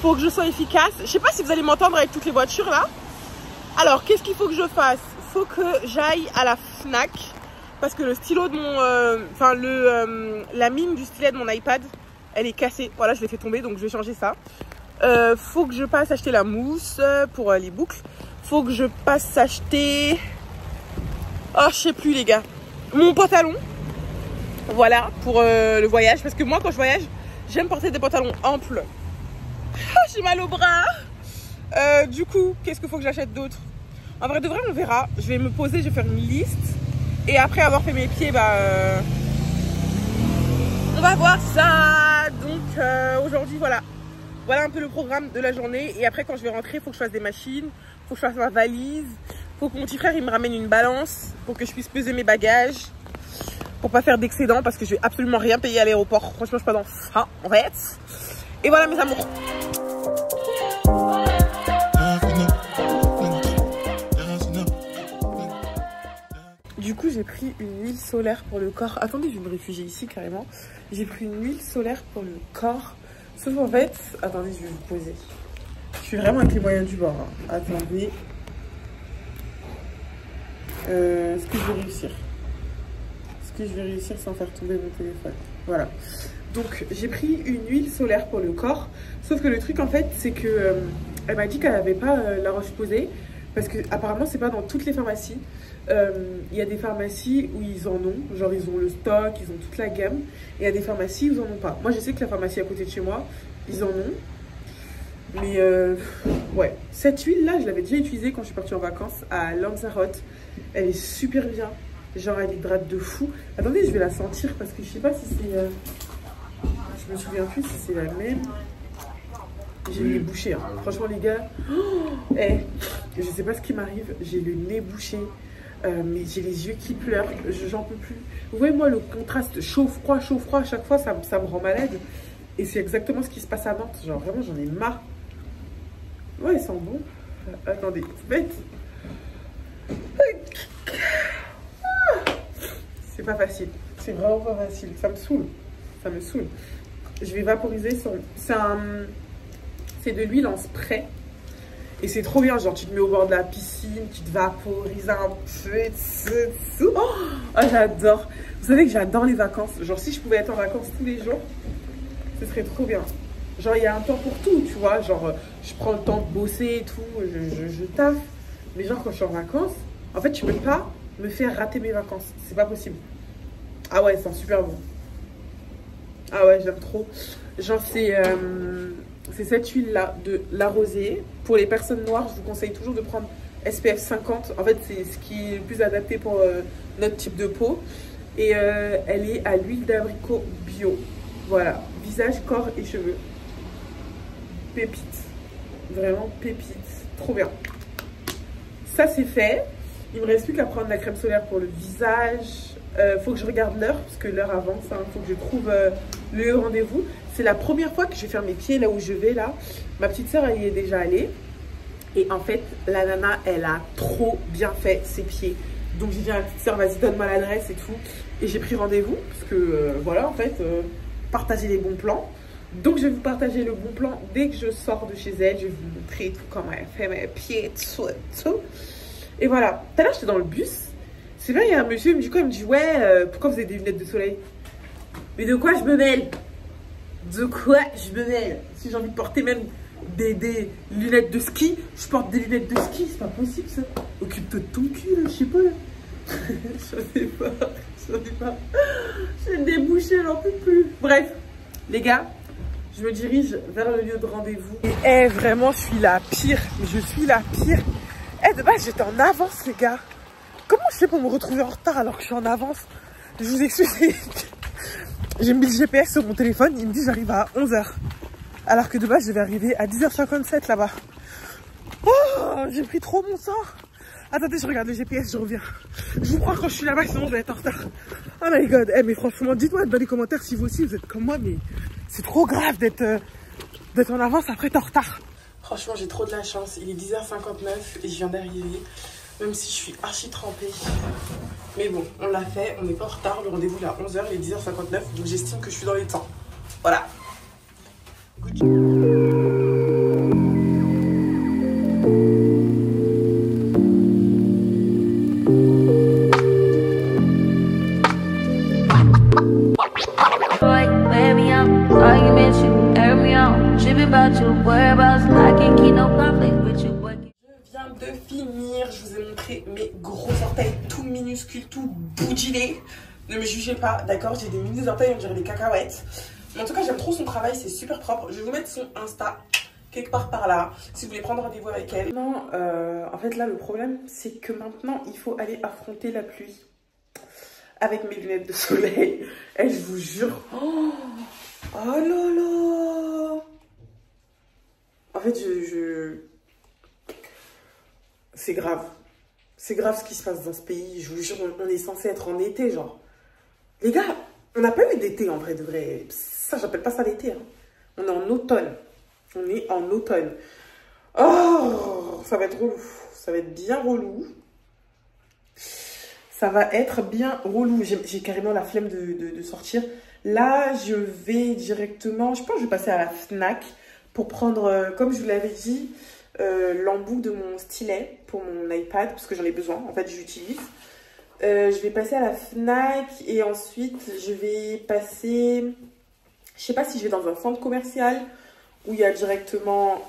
faut que je sois efficace. Je sais pas si vous allez m'entendre avec toutes les voitures là. Alors qu'est-ce qu'il faut que je fasse? Faut que j'aille à la Fnac. Parce que le stylo de mon... la mine du stylet de mon iPad, elle est cassée. Voilà, je l'ai fait tomber, donc je vais changer ça. Faut que je passe acheter la mousse pour les boucles. Faut que je passe acheter... Oh, je sais plus les gars. Mon pantalon. Voilà, pour le voyage. Parce que moi, quand je voyage, j'aime porter des pantalons amples. Oh, j'ai mal au bras. Du coup, qu'est-ce qu'il faut que j'achète d'autre? En vrai de vrai, on verra. Je vais me poser, je vais faire une liste. Et après avoir fait mes pieds, on va voir ça. Donc aujourd'hui, voilà un peu le programme de la journée. Et après, quand je vais rentrer, il faut que je fasse des machines, il faut que je fasse ma valise, il faut que mon petit frère il me ramène une balance pour que je puisse peser mes bagages, pour pas faire d'excédent, parce que je vais absolument rien payer à l'aéroport. Franchement, je suis pas dans ça en fait. Et voilà mes amours. Du coup, j'ai pris une huile solaire pour le corps. Attendez, je vais me réfugier ici carrément. J'ai pris une huile solaire pour le corps. Sauf en fait, attendez, je vais vous poser. Je suis vraiment avec les moyens du bord. Hein. Attendez. Est-ce que je vais réussir? Est-ce que je vais réussir sans faire tomber mon téléphone? Voilà. Donc, j'ai pris une huile solaire pour le corps. Sauf que le truc, en fait, c'est que elle m'a dit qu'elle n'avait pas la Roche-Posay. Parce que apparemment, c'est pas dans toutes les pharmacies. Il y a des pharmacies où ils en ont, genre ils ont le stock, ils ont toute la gamme. Et il y a des pharmacies où ils en ont pas. Moi je sais que la pharmacie à côté de chez moi, ils en ont. Mais ouais, cette huile là, je l'avais déjà utilisée quand je suis partie en vacances à Lanzarote. Elle est super bien, genre elle hydrate de fou. Attendez, je vais la sentir parce que je sais pas si c'est... je me souviens plus si c'est la même. J'ai le nez bouché, hein. Franchement les gars, je sais pas ce qui m'arrive, j'ai le nez bouché. Mais j'ai les yeux qui pleurent, j'en peux plus. Vous voyez moi le contraste chaud-froid, à chaque fois ça me rend malade. Et c'est exactement ce qui se passe à Nantes, genre vraiment j'en ai marre. Ouais, ils sont bons. Attendez, bête. C'est pas facile, c'est vraiment pas facile, ça me saoule. Je vais vaporiser sur... C'est de l'huile en spray. Et c'est trop bien, genre tu te mets au bord de la piscine, tu te vaporises un peu. Oh, j'adore. Vous savez que j'adore les vacances. Genre, si je pouvais être en vacances tous les jours, ce serait trop bien. Genre, il y a un temps pour tout, tu vois. Genre, je prends le temps de bosser et tout, je taffe. Mais genre, quand je suis en vacances, en fait, tu peux pas me faire rater mes vacances. C'est pas possible. Ah ouais, c'est super bon. Ah ouais, j'aime trop. Genre, c'est cette huile-là de La Rosée. Pour les personnes noires, je vous conseille toujours de prendre SPF 50. En fait, c'est ce qui est le plus adapté pour notre type de peau. Et elle est à l'huile d'abricot bio. Voilà, visage, corps et cheveux. Pépite. Vraiment pépite. Trop bien. Ça, c'est fait. Il me reste plus qu'à prendre la crème solaire pour le visage. Faut que je regarde l'heure, parce que l'heure avance. Hein. Faut que je trouve le rendez-vous. C'est la première fois que je vais faire mes pieds là où je vais, là. Ma petite soeur, elle y est déjà allée. Et en fait, la nana, elle a trop bien fait ses pieds. Donc j'ai dit à ma petite soeur, vas-y, donne-moi l'adresse et tout. Et j'ai pris rendez-vous, parce que voilà, en fait, partager les bons plans. Donc je vais vous partager le bon plan dès que je sors de chez elle. Je vais vous montrer tout comment elle fait mes pieds, tout. Et voilà, tout à l'heure j'étais dans le bus. C'est bien, il y a un monsieur, il me dit quoi? Il me dit, ouais, pourquoi vous avez des lunettes de soleil? Mais de quoi je me mêle? De quoi je me mêle? Si j'ai envie de porter même des lunettes de ski, je porte des lunettes de ski, c'est pas possible ça. Occupe-toi de ton cul, là, je sais pas. J'en ai pas. J'ai débouché, j'en peux plus. Bref, les gars, je me dirige vers le lieu de rendez-vous. Et vraiment, je suis la pire. Je suis la pire. De base, j'étais en avance, les gars. Comment je fais pour me retrouver en retard alors que je suis en avance? Je vous explique. J'ai mis le GPS sur mon téléphone, il me dit j'arrive à 11h. Alors que de base, je vais arriver à 10h57 là-bas. Oh, j'ai pris trop mon sang. Attendez, je regarde le GPS, je reviens. Je vous crois quand je suis là-bas, sinon je vais être en retard. Oh my god. Mais franchement, dites-moi dans les commentaires si vous aussi vous êtes comme moi, mais c'est trop grave d'être en avance après t'es en retard. Franchement, j'ai trop de la chance. Il est 10h59 et je viens d'arriver. Même si je suis archi trempée. Mais bon, on l'a fait, on n'est pas en retard. Le rendez-vous est à 11h, il est 10h59. Donc j'estime que je suis dans les temps. Voilà. Good job. Je viens de finir, je vous ai montré mes gros orteils tout minuscules, tout boudinés. Ne me jugez pas, d'accord? J'ai des mini orteils, on dirait des cacahuètes. Mais en tout cas, j'aime trop son travail, c'est super propre. Je vais vous mettre son Insta quelque part par là, si vous voulez prendre rendez-vous avec elle. Non, en fait là, le problème, c'est que maintenant, il faut aller affronter la pluie. Avec mes lunettes de soleil. Et je vous jure... Oh là là. En fait, c'est grave. C'est grave ce qui se passe dans ce pays. Je vous jure, on est censé être en été, genre. Les gars, on n'a pas eu d'été en vrai de vrai. Ça, j'appelle pas ça l'été. Hein. On est en automne. On est en automne. Oh, ça va être relou. Ça va être bien relou. Ça va être bien relou. J'ai carrément la flemme de sortir. Là, je vais directement... Je pense que je vais passer à la Fnac pour prendre, comme je vous l'avais dit, l'embout de mon stylet pour mon iPad, parce que j'en ai besoin. En fait, j'utilise. Je vais passer à la Fnac et ensuite, je vais passer... Je sais pas si je vais dans un centre commercial où il y a directement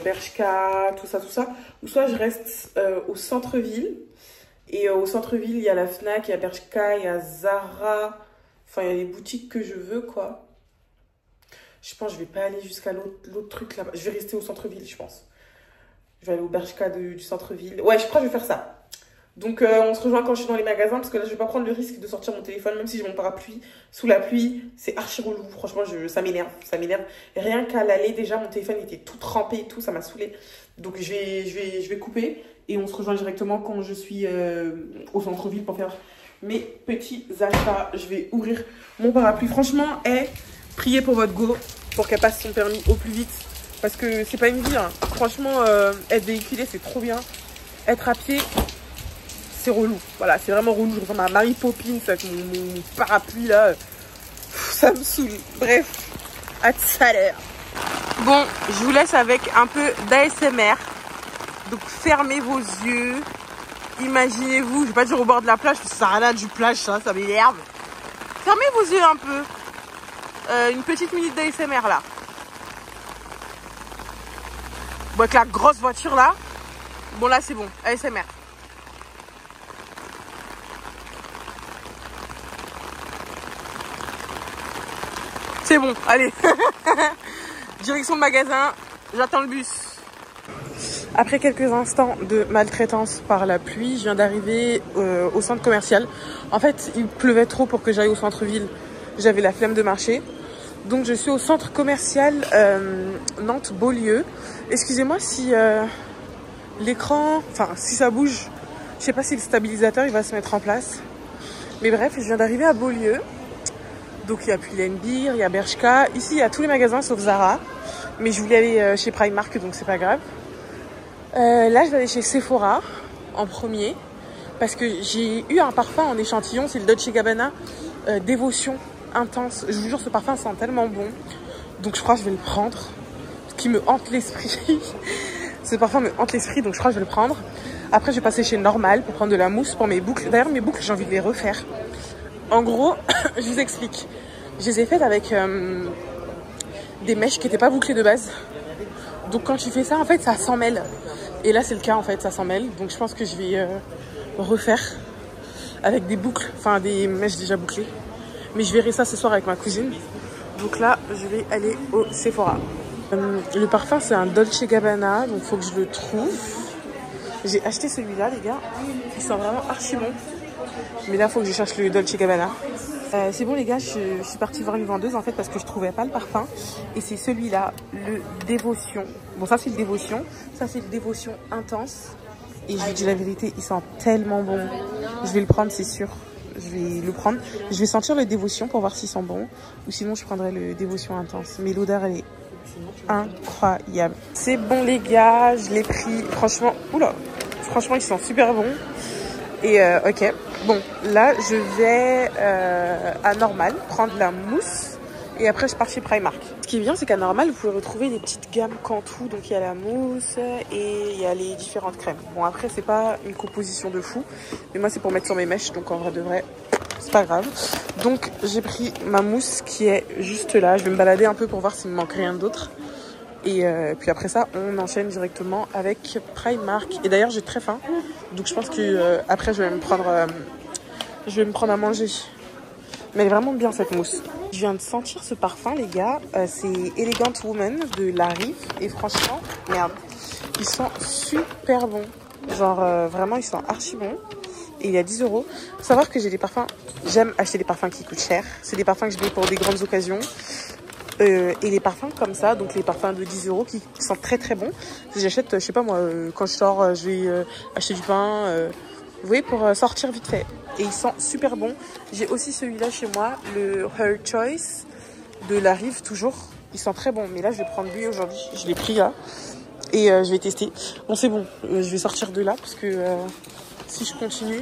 Bershka, tout ça. Ou soit je reste au centre-ville. Et au centre-ville, il y a la Fnac, il y a Bershka, il y a Zara. Enfin, il y a les boutiques que je veux, quoi. Je pense que je vais pas aller jusqu'à l'autre truc là-bas. Je vais rester au centre-ville, je pense. Je vais aller au Bershka du centre-ville. Ouais, je crois que je vais faire ça. Donc, on se rejoint quand je suis dans les magasins. Parce que là, je vais pas prendre le risque de sortir mon téléphone. Même si j'ai mon parapluie sous la pluie. C'est archi relou. Franchement, ça m'énerve. Ça m'énerve. Rien qu'à l'aller, déjà, mon téléphone était tout trempé et tout. Ça m'a saoulé. Donc, je vais couper. Et on se rejoint directement quand je suis au centre-ville pour faire mes petits achats. Je vais ouvrir mon parapluie. Franchement, priez pour votre go pour qu'elle passe son permis au plus vite. Parce que c'est pas une vie. Hein. Franchement, être véhiculé, c'est trop bien. Être à pied, c'est relou. Voilà, c'est vraiment relou. Je ressens ma Mary Poppins avec mon parapluie là. Ça me saoule. Bref, à tout à l'heure. Bon, je vous laisse avec un peu d'ASMR. Donc fermez vos yeux. Imaginez-vous, je vais pas dire au bord de la plage, parce que ça n'a rien du plage, ça m'énerve. Fermez vos yeux un peu. Une petite minute d'ASMR là. Bon, avec la grosse voiture là. Bon, là c'est bon. ASMR. C'est bon, allez. Direction le magasin. J'attends le bus. Après quelques instants de maltraitance par la pluie, je viens d'arriver au centre commercial. En fait, il pleuvait trop pour que j'aille au centre-ville. J'avais la flemme de marcher. Donc je suis au centre commercial Nantes-Beaulieu. Excusez-moi si l'écran, enfin si ça bouge, je sais pas si le stabilisateur il va se mettre en place. Mais bref, je viens d'arriver à Beaulieu. Donc il y a Pull&Bear, il y a Bershka. Ici il y a tous les magasins sauf Zara. Mais je voulais aller chez Primark donc c'est pas grave. Là je vais aller chez Sephora en premier. Parce que j'ai eu un parfum en échantillon, c'est le Dolce & Gabbana Dévotion Intense. Je vous jure, ce parfum sent tellement bon. Donc je crois que je vais le prendre. Ce qui me hante l'esprit. Ce parfum me hante l'esprit, donc je crois que je vais le prendre. Après, je vais passer chez Normal pour prendre de la mousse pour mes boucles. D'ailleurs, mes boucles, j'ai envie de les refaire. En gros, je vous explique. Je les ai faites avec des mèches qui n'étaient pas bouclées de base. Donc quand tu fais ça, en fait, ça s'en mêle. Et là, c'est le cas, en fait, ça s'en mêle. Donc je pense que je vais refaire avec des boucles, enfin des mèches déjà bouclées. Mais je verrai ça ce soir avec ma cousine. Donc là, je vais aller au Sephora. Le parfum, c'est un Dolce & Gabbana, donc il faut que je le trouve. J'ai acheté celui-là, les gars. Il sent vraiment archi bon. Mais là, il faut que je cherche le Dolce & Gabbana. C'est bon, les gars, je suis partie voir une vendeuse, en fait, parce que je trouvais pas le parfum. Et c'est celui-là, le Dévotion. Bon, ça, c'est le Dévotion. Ça, c'est le Dévotion Intense. Et je vous dis la vérité, il sent tellement bon. Je vais le prendre, c'est sûr. Je vais le prendre. Je vais sentir le Dévotion pour voir s'il sent bon. Ou sinon, je prendrai le Dévotion Intense. Mais l'odeur, elle est incroyable. C'est bon, les gars. Je l'ai pris. Franchement, oula. Franchement, ils sont super bons. Et ok. Bon, là, je vais à Normal prendre la mousse. Et après, je pars chez Primark. Ce qui est bien, c'est qu'à Normal, vous pouvez retrouver des petites gammes Cantou. Donc, il y a la mousse et il y a les différentes crèmes. Bon, après, c'est pas une composition de fou. Mais moi, c'est pour mettre sur mes mèches. Donc, en vrai de vrai, c'est pas grave. Donc, j'ai pris ma mousse qui est juste là. Je vais me balader un peu pour voir s'il me manque rien d'autre. Et puis après ça, on enchaîne directement avec Primark. Et d'ailleurs, j'ai très faim. Donc, je pense que après, je vais me prendre à manger. Mais elle est vraiment bien, cette mousse. Je viens de sentir ce parfum, les gars. C'est Elegant Woman de La Rive. Et franchement, merde, ils sont super bons. Genre, vraiment, ils sont archi bons. Et il y a 10 €. Faut savoir que j'ai des parfums. J'aime acheter des parfums qui coûtent cher. C'est des parfums que je mets pour des grandes occasions. Et les parfums comme ça, donc les parfums de 10 € qui sont très très bons. J'achète, je sais pas moi, quand je sors, je vais acheter du pain. Vous voyez, pour sortir vite fait. Et ils sont super bons. J'ai aussi celui-là chez moi, le Her Choice de La Rive, toujours. Ils sont très bons. Mais là, je vais prendre lui aujourd'hui. Je l'ai pris là. Et je vais tester. Bon, c'est bon. Je vais sortir de là parce que si je continue,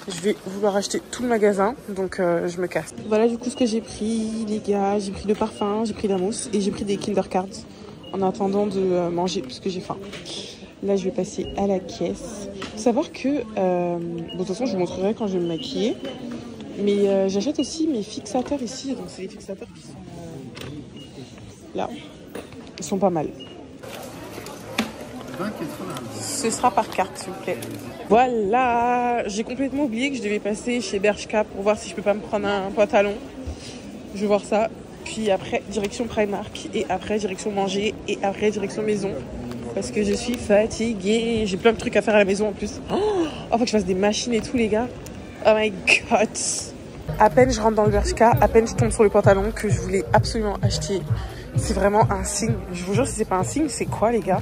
je vais vouloir acheter tout le magasin. Donc, je me casse. Voilà du coup ce que j'ai pris, les gars. J'ai pris le parfum, j'ai pris la mousse et j'ai pris des Kinder Cards en attendant de manger parce que j'ai faim. Là, je vais passer à la caisse. Faut savoir que, bon, de toute façon, je vous montrerai quand je vais me maquiller. Mais j'achète aussi mes fixateurs ici. Donc, c'est les fixateurs qui sont là. Ils sont pas mal. Ce sera par carte, s'il vous plaît. Voilà. J'ai complètement oublié que je devais passer chez Bershka pour voir si je peux pas me prendre un pantalon. Je vais voir ça. Puis après, direction Primark. Et après, direction manger. Et après, direction maison. Parce que je suis fatiguée. J'ai plein de trucs à faire à la maison en plus. Oh, faut que je fasse des machines et tout, les gars. Oh my god. À peine je rentre dans le Bershka, à peine je tombe sur le pantalon que je voulais absolument acheter. C'est vraiment un signe. Je vous jure, si c'est pas un signe, c'est quoi, les gars?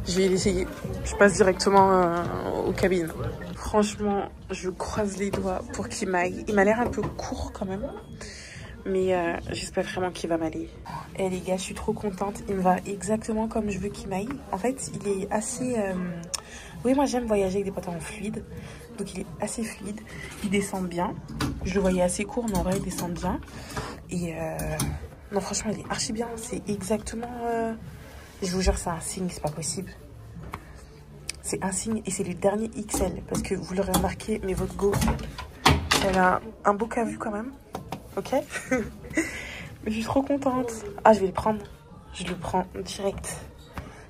Je vais l'essayer. Je passe directement aux cabines. Franchement, je croise les doigts pour qu'il m'aille. Il m'a l'air un peu court quand même. Mais j'espère vraiment qu'il va m'aller. Et les gars, je suis trop contente. Il me va exactement comme je veux qu'il m'aille. En fait, il est assez... Oui, moi j'aime voyager avec des pantalons fluides. Donc il est assez fluide. Il descend bien. Je le voyais assez court, mais en vrai, il descend bien. Et non, franchement, il est archi bien. C'est exactement... Je vous jure, c'est un signe, c'est pas possible. C'est un signe et c'est le dernier XL. Parce que vous l'aurez remarqué, mais votre go, elle a un beau cavu quand même. ok. Mais je suis trop contente. Ah, je vais le prendre. Je le prends direct.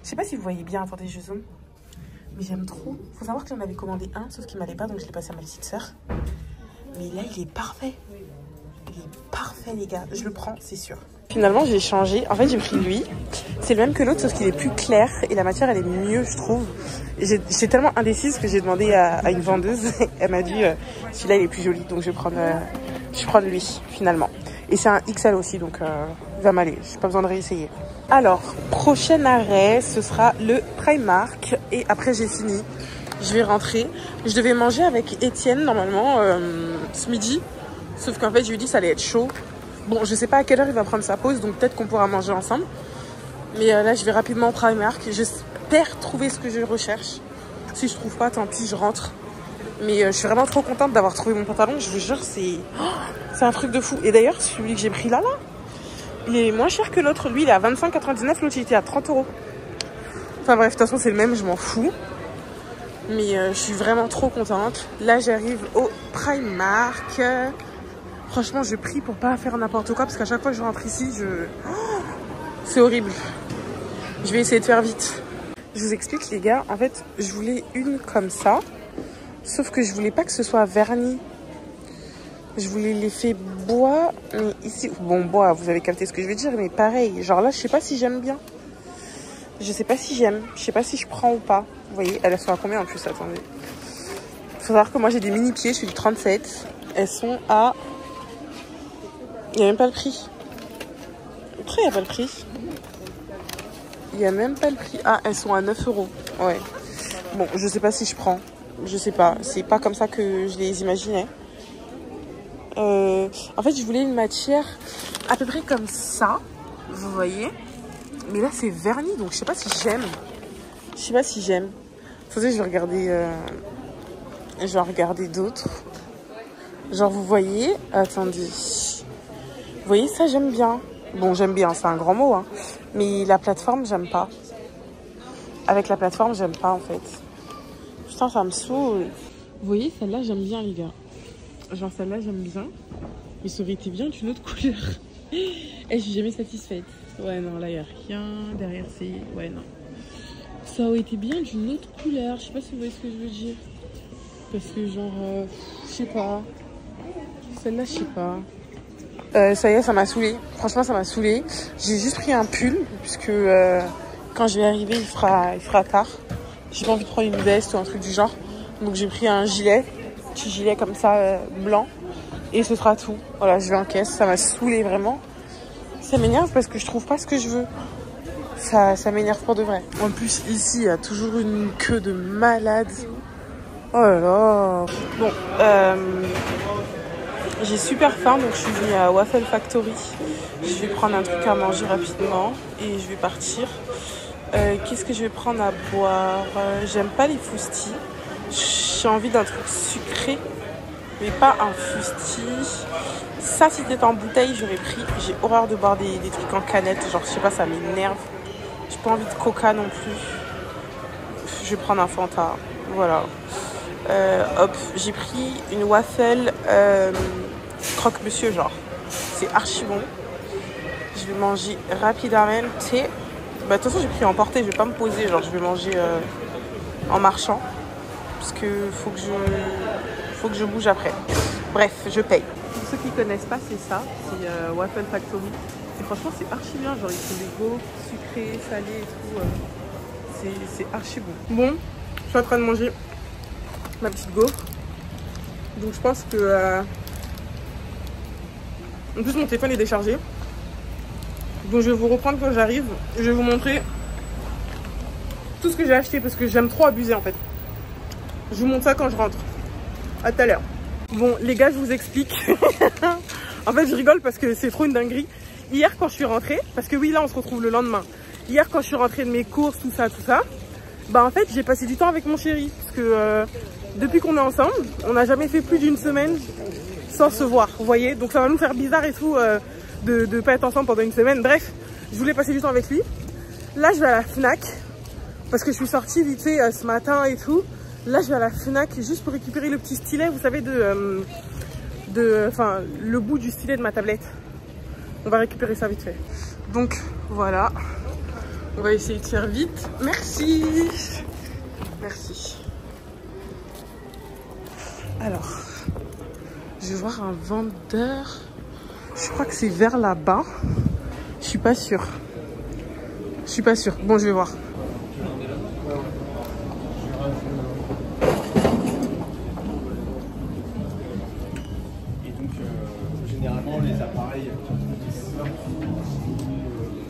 Je sais pas si vous voyez bien, attendez, je zoome. Mais j'aime trop. Faut savoir que j'en avais commandé un, sauf qu'il m'allait pas, donc je l'ai passé à ma petite soeur. Mais là, il est parfait. Il est parfait, les gars. Je le prends, c'est sûr. Finalement, j'ai changé. En fait, j'ai pris lui. C'est le même que l'autre, sauf qu'il est plus clair. Et la matière, elle est mieux, je trouve. J'étais tellement indécise que j'ai demandé à une vendeuse. Elle m'a dit, celui-là, il est plus joli. Donc, je vais prendre lui, finalement. Et c'est un XL aussi, donc il va m'aller. J'ai pas besoin de réessayer. Alors, prochain arrêt, ce sera le Primark. Et après, j'ai fini. Je vais rentrer. Je devais manger avec Étienne, normalement, ce midi. Sauf qu'en fait, je lui ai dit que ça allait être chaud. Bon, je sais pas à quelle heure il va prendre sa pause, donc peut-être qu'on pourra manger ensemble. Mais là, je vais rapidement au Primark. J'espère trouver ce que je recherche. Si je trouve pas, tant pis, je rentre. Mais je suis vraiment trop contente d'avoir trouvé mon pantalon. Je vous jure, c'est un truc de fou. Et d'ailleurs, celui que j'ai pris là, il est moins cher que l'autre. Lui, il est à 25,99. L'autre, il était à 30 €. Enfin bref, de toute façon, c'est le même, je m'en fous. Mais je suis vraiment trop contente. Là, j'arrive au Primark. Franchement, je prie pour pas faire n'importe quoi. Parce qu'à chaque fois que je rentre ici, c'est horrible. Je vais essayer de faire vite. Je vous explique, les gars. En fait, je voulais une comme ça. Sauf que je voulais pas que ce soit verni. Je voulais l'effet bois. Mais ici, bon, bois, vous avez capté ce que je veux dire. Mais pareil, genre là, je sais pas si j'aime bien. Je sais pas si j'aime. Je sais pas si je prends ou pas. Vous voyez, elles sont à combien en plus? Attendez. Faut savoir que moi, j'ai des mini pieds. Je suis du 37. Elles sont à... Il n'y a même pas le prix. Après, il n'y a pas le prix. Il n'y a même pas le prix. Ah, elles sont à 9 €. Ouais. Bon, je sais pas si je prends. Je sais pas. C'est pas comme ça que je les imaginais. En fait, je voulais une matière à peu près comme ça. Vous voyez. Mais là, c'est verni. Donc, je sais pas si j'aime. Je sais pas si j'aime. Attendez, je vais regarder d'autres. Genre, vous voyez. Attendez. Vous voyez, ça, j'aime bien. Bon, j'aime bien, c'est un grand mot, hein. Mais la plateforme, j'aime pas. Avec la plateforme, j'aime pas, en fait. Putain, ça me saoule. Vous voyez, celle-là, j'aime bien, les gars. Genre, celle-là, j'aime bien. Mais ça aurait été bien d'une autre couleur. Et je suis jamais satisfaite. Ouais, non, là, il n'y a rien. Derrière, c'est... Ouais, non. Ça aurait été bien d'une autre couleur. Je sais pas si vous voyez ce que je veux dire. Parce que, genre... je sais pas. Celle-là, je sais pas. Ça y est, ça m'a saoulée. Franchement, ça m'a saoulée. J'ai juste pris un pull, puisque quand je vais arriver, il fera tard. J'ai pas envie de prendre une veste ou un truc du genre. Donc j'ai pris un gilet, petit gilet comme ça, blanc. Et ce sera tout. Voilà, je vais en caisse. Ça m'a saoulée vraiment. Ça m'énerve parce que je trouve pas ce que je veux. Ça m'énerve pour de vrai. En plus, ici, il y a toujours une queue de malade. Oh là là. Bon, j'ai super faim, donc je suis venue à Waffle Factory. Je vais prendre un truc à manger rapidement et je vais partir. Qu'est-ce que je vais prendre à boire? J'aime pas les foustis. J'ai envie d'un truc sucré, mais pas un fousti. Ça, si c'était en bouteille, j'aurais pris. J'ai horreur de boire des trucs en canette. Genre, je sais pas, ça m'énerve. J'ai pas envie de coca non plus. Je vais prendre un Fanta. Voilà. Hop, j'ai pris une waffle croque-monsieur, genre. C'est archi bon. Je vais manger rapidement. Bah, de toute façon, j'ai pris emporté. Je vais pas me poser. Genre, je vais manger en marchant. Parce que faut que je bouge après. Bref, je paye. Pour ceux qui connaissent pas, c'est ça. C'est Waffle Factory. Et franchement, c'est archi bien. Genre, ils font des gaufres sucrés, salés et tout. C'est archi bon. Bon, je suis en train de manger ma petite gaufre. Donc, je pense que... En plus, mon téléphone est déchargé. Donc, je vais vous reprendre quand j'arrive. Je vais vous montrer tout ce que j'ai acheté parce que j'aime trop abuser en fait. Je vous montre ça quand je rentre. À tout à l'heure. Bon, les gars, je vous explique. En fait, je rigole parce que c'est trop une dinguerie. Hier, quand je suis rentrée, parce que oui, là, on se retrouve le lendemain. Hier, quand je suis rentrée de mes courses, tout ça, bah en fait, j'ai passé du temps avec mon chéri. Parce que depuis qu'on est ensemble, on n'a jamais fait plus d'une semaine sans se voir, vous voyez. Donc ça va nous faire bizarre et tout de pas être ensemble pendant une semaine. Bref, je voulais passer du temps avec lui. Là, je vais à la Fnac. Parce que je suis sortie vite fait ce matin et tout. Là, je vais à la Fnac juste pour récupérer le petit stylet, vous savez, le bout du stylet de ma tablette. On va récupérer ça vite fait. Donc voilà, on va essayer de faire vite. Merci. Merci. Alors, je vais voir un vendeur. Je crois que c'est vers là-bas. Je suis pas sûre. Je suis pas sûre. Bon, je vais voir. Et donc, généralement, les appareils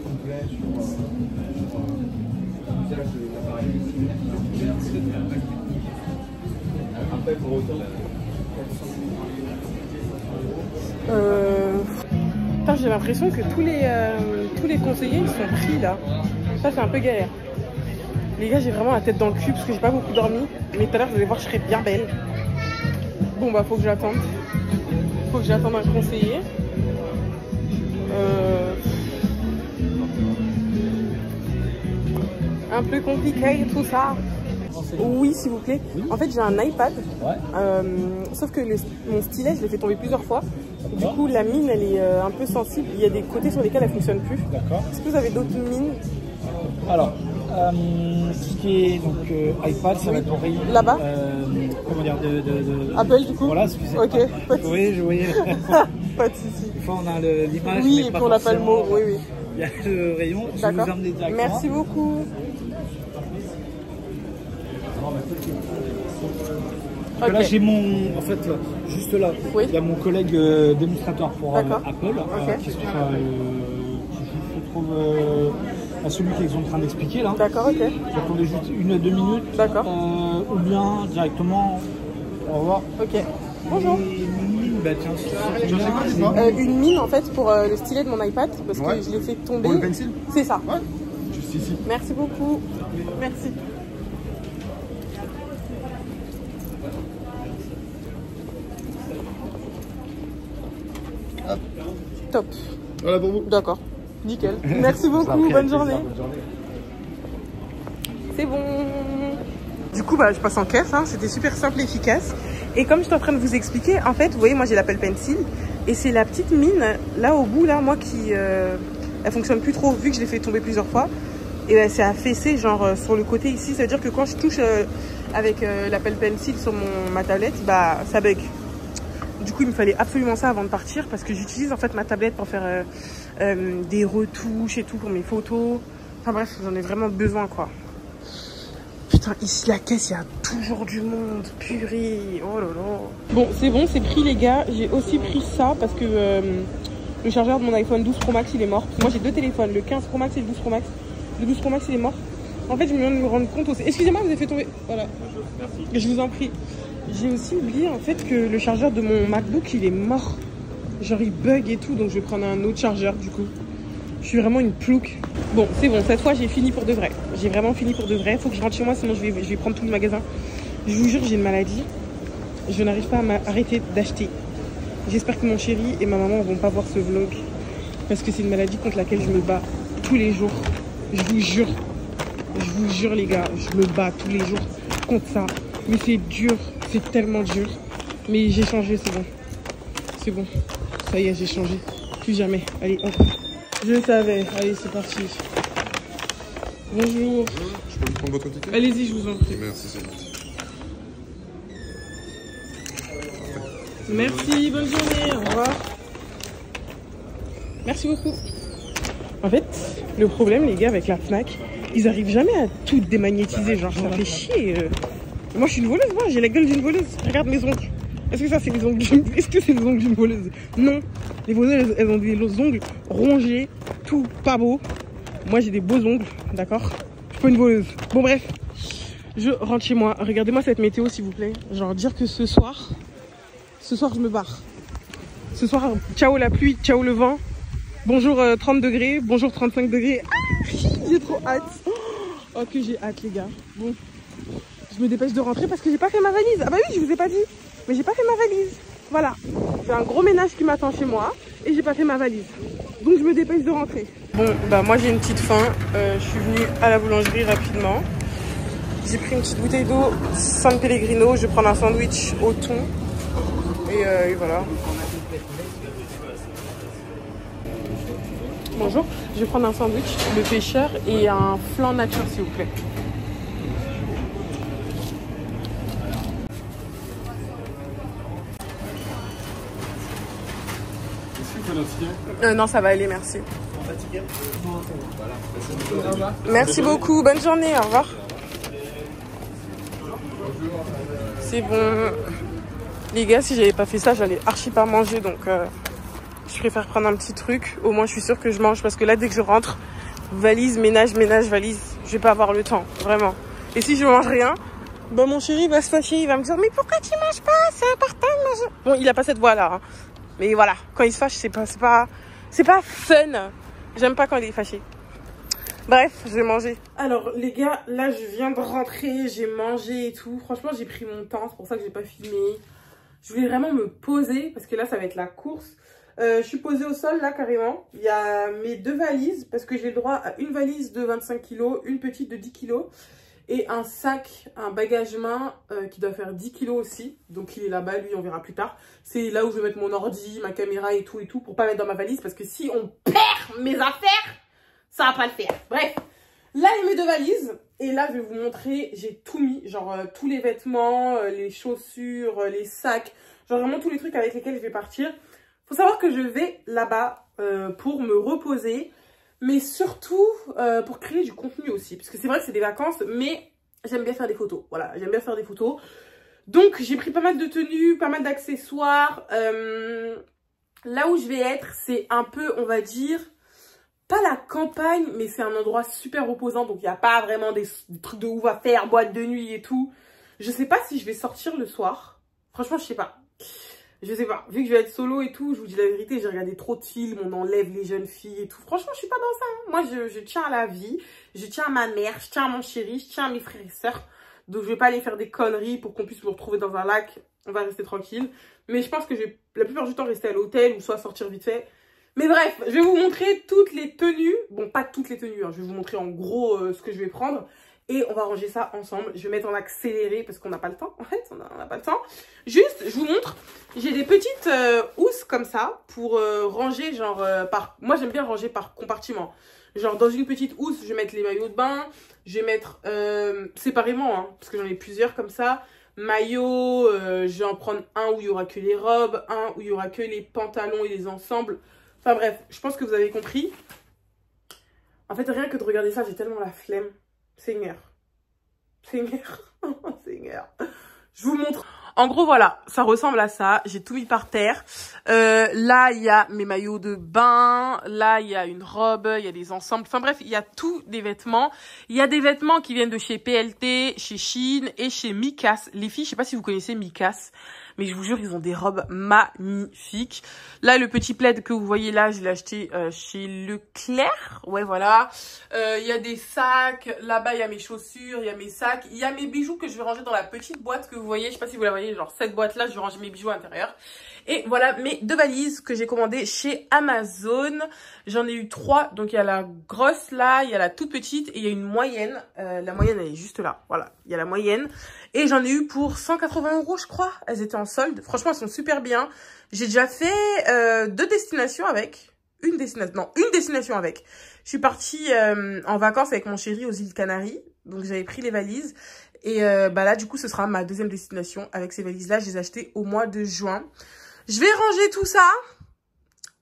complets sur l'usage de l'appareil. Après, pour autant, j'ai l'impression que tous les conseillers ils sont pris là. Ça c'est un peu galère. Les gars, j'ai vraiment la tête dans le cul parce que j'ai pas beaucoup dormi. Mais tout à l'heure vous allez voir, je serai bien belle. Bon bah faut que j'attende. Faut que j'attende un conseiller. Un peu compliqué tout ça. Oui, s'il vous plaît. Oui. En fait, j'ai un iPad. Ouais. Sauf que mon stylet, je l'ai fait tomber plusieurs fois. Du coup, la mine, elle est un peu sensible. Il y a des côtés sur lesquels elle ne fonctionne plus. D'accord. Est-ce que vous avez d'autres mines? Alors, ce qui est donc iPad, ça va être là-bas. Comment dire, Apple, du coup. Voilà, excusez-moi. Ok. Oui, je voyais. Pas de souci. Une fois, on a l'image. Oui, et puis on n'a pas le mot. Oui, oui. Il y a le rayon. Je vais vous emmener directement. Merci beaucoup. Okay. Là, j'ai mon. En fait, juste là, oui. Il y a mon collègue démonstrateur pour Apple qui se trouve à celui qu'ils sont en train d'expliquer là. D'accord, ok. J'attendais juste 1 à 2 minutes. D'accord. Ou bien directement. Au revoir. Ok. Bonjour. Bah tiens, une mine en fait pour le stylet de mon iPad parce que je l'ai fait tomber. Pour le pencil? C'est ça. Ouais. Juste ici. Merci beaucoup. Merci. Top. Voilà pour vous. D'accord. Nickel. Merci beaucoup. Bonne journée. C'est bon. Du coup, bah, je passe en caisse. Hein. C'était super simple et efficace. Et comme je suis en train de vous expliquer, en fait, vous voyez, moi j'ai l'Apple Pencil. Et c'est la petite mine, là au bout, là, moi qui... elle fonctionne plus trop vu que je l'ai fait tomber plusieurs fois. Et bah, c'est affaissé, genre sur le côté ici. Ça veut dire que quand je touche avec l'Apple Pencil sur ma tablette, bah ça bug. Du coup, il me fallait absolument ça avant de partir parce que j'utilise en fait ma tablette pour faire des retouches et tout pour mes photos. Enfin bref, j'en ai vraiment besoin quoi. Putain, ici la caisse, il y a toujours du monde. Purée, oh là là. Bon, c'est bon, c'est pris les gars. J'ai aussi pris ça parce que le chargeur de mon iPhone 12 Pro Max, il est mort. Moi, j'ai 2 téléphones, le 15 Pro Max et le 12 Pro Max. Le 12 Pro Max, il est mort. En fait, je viens de me rendre compte aussi. Excusez-moi, vous avez fait tomber. Voilà. Merci. Je vous en prie. J'ai aussi oublié en fait que le chargeur de mon MacBook, il est mort. Genre, il bug et tout, donc je vais prendre un autre chargeur du coup. Je suis vraiment une plouque. Bon, c'est bon, cette fois j'ai fini pour de vrai. J'ai vraiment fini pour de vrai. Faut que je rentre chez moi, sinon je vais prendre tout le magasin. Je vous jure, j'ai une maladie. Je n'arrive pas à m'arrêter d'acheter. J'espère que mon chéri et ma maman vont pas voir ce vlog. Parce que c'est une maladie contre laquelle je me bats tous les jours. Je vous jure les gars, je me bats tous les jours contre ça. Mais c'est dur, c'est tellement dur. Mais j'ai changé, c'est bon. C'est bon. Ça y est, j'ai changé. Plus jamais. Allez, hop. Je le savais. Allez, c'est parti. Bonjour. Je peux vous prendre votre ticket? Allez-y, je vous en prie. Merci, c'est gentil. Merci, bonne journée. Au revoir. Merci beaucoup. En fait, le problème, les gars, avec la Fnac, ils arrivent jamais à tout démagnétiser. Genre, ça fait chier. Moi, je suis une voleuse, moi. J'ai la gueule d'une voleuse. Regarde mes ongles. Est-ce que ça, c'est les ongles Est-ce que c'est les ongles d'une voleuse? Non. Les voleuses, elles ont des ongles rongés, tout pas beau. Moi, j'ai des beaux ongles, d'accord? Je suis pas une voleuse. Bon, bref. Je rentre chez moi. Regardez-moi cette météo, s'il vous plaît. Genre, dire que ce soir, je me barre. Ce soir, ciao la pluie, ciao le vent. Bonjour 30 degrés, bonjour 35 degrés. Ah, j'ai trop hâte. Oh, que j'ai hâte, les gars. Bon. Je me dépêche de rentrer parce que j'ai pas fait ma valise. Ah bah oui, je vous ai pas dit. Mais j'ai pas fait ma valise. Voilà. J'ai un gros ménage qui m'attend chez moi et j'ai pas fait ma valise. Donc je me dépêche de rentrer. Bon, bah moi j'ai une petite faim. Je suis venue à la boulangerie rapidement. J'ai pris une petite bouteille d'eau San Pellegrino. Je vais prendre un sandwich au thon. Et voilà. Bonjour, je vais prendre un sandwich, le pêcheur et un flan nature s'il vous plaît. Non, ça va aller, merci. Merci beaucoup, bonne journée, au revoir. C'est bon. Les gars, si j'avais pas fait ça, j'allais archi pas manger, donc je préfère prendre un petit truc. Au moins, je suis sûre que je mange, parce que là, dès que je rentre, valise, ménage, valise, je vais pas avoir le temps, vraiment. Et si je mange rien, bah mon chéri va se fâcher, il va me dire mais pourquoi tu manges pas, c'est important de manger. Bon, il a pas cette voix là, hein. Mais voilà, quand il se fâche, c'est pas fun. J'aime pas quand il est fâché. Bref, je vais manger. Alors les gars, là je viens de rentrer, j'ai mangé et tout. Franchement, j'ai pris mon temps, c'est pour ça que j'ai pas filmé. Je voulais vraiment me poser parce que là ça va être la course. Je suis posée au sol là carrément. Il y a mes 2 valises parce que j'ai le droit à une valise de 25 kg, une petite de 10 kg et un sac, un bagage main qui doit faire 10 kg aussi. Donc il est là-bas, lui on verra plus tard. C'est là où je vais mettre mon ordi, ma caméra et tout pour pas mettre dans ma valise parce que si on perd mes affaires, ça va pas le faire. Bref, là il y a mes 2 valises et là je vais vous montrer, j'ai tout mis, genre tous les vêtements, les chaussures, les sacs, genre vraiment tous les trucs avec lesquels je vais partir. Faut savoir que je vais là-bas pour me reposer, mais surtout pour créer du contenu aussi. Parce que c'est vrai que c'est des vacances, mais j'aime bien faire des photos. Voilà, j'aime bien faire des photos. Donc j'ai pris pas mal de tenues, pas mal d'accessoires. Là où je vais être, c'est un peu, on va dire, pas la campagne, mais c'est un endroit super reposant. Donc il n'y a pas vraiment des trucs de ouf à faire, boîte de nuit et tout. Je sais pas si je vais sortir le soir. Franchement, je sais pas. Je sais pas, vu que je vais être solo et tout, je vous dis la vérité, j'ai regardé trop de films, on enlève les jeunes filles et tout. Franchement, je suis pas dans ça. Hein. Moi, je tiens à la vie, je tiens à ma mère, je tiens à mon chéri, je tiens à mes frères et sœurs. Donc, je vais pas aller faire des conneries pour qu'on puisse me retrouver dans un lac. On va rester tranquille. Mais je pense que je vais la plupart du temps rester à l'hôtel ou soit sortir vite fait. Mais bref, je vais vous montrer toutes les tenues. Bon, pas toutes les tenues, hein. Je vais vous montrer en gros ce que je vais prendre. Et on va ranger ça ensemble. Je vais mettre en accéléré parce qu'on n'a pas le temps. En fait, on n'a pas le temps. Juste, je vous montre. J'ai des petites housses comme ça pour ranger genre par... Moi, j'aime bien ranger par compartiment. Genre, dans une petite housse, je vais mettre les maillots de bain. Je vais mettre séparément, hein, parce que j'en ai plusieurs comme ça. Maillot, je vais en prendre un où il n'y aura que les robes. Un où il n'y aura que les pantalons et les ensembles. Enfin bref, je pense que vous avez compris. En fait, rien que de regarder ça, j'ai tellement la flemme. Seigneur. Seigneur. Seigneur. Je vous montre. En gros, voilà, ça ressemble à ça. J'ai tout mis par terre. Là, il y a mes maillots de bain. Là, il y a une robe. Il y a des ensembles. Enfin bref, il y a tous des vêtements. Il y a des vêtements qui viennent de chez PLT, chez Shein et chez Mikas. Les filles, je sais pas si vous connaissez Mikas. Mais je vous jure, ils ont des robes magnifiques. Là, le petit plaid que vous voyez là, je l'ai acheté chez Leclerc. Ouais, voilà. Il y a des sacs. Là-bas, il y a mes chaussures, il y a mes sacs. Il y a mes bijoux que je vais ranger dans la petite boîte que vous voyez. Je sais pas si vous la voyez, genre cette boîte-là, je vais ranger mes bijoux à l'intérieur. Et voilà mes 2 valises que j'ai commandées chez Amazon. J'en ai eu 3. Donc, il y a la grosse là, il y a la toute petite et il y a une moyenne. La moyenne, elle est juste là. Voilà, il y a la moyenne. Et j'en ai eu pour 180 € je crois. Elles étaient en solde. Franchement, elles sont super bien. J'ai déjà fait 2 destinations avec. Une destination avec. Je suis partie en vacances avec mon chéri aux îles Canaries. Donc, j'avais pris les valises. Et bah là, du coup, ce sera ma 2e destination avec ces valises-là. Je les ai achetées au mois de juin. Je vais ranger tout ça.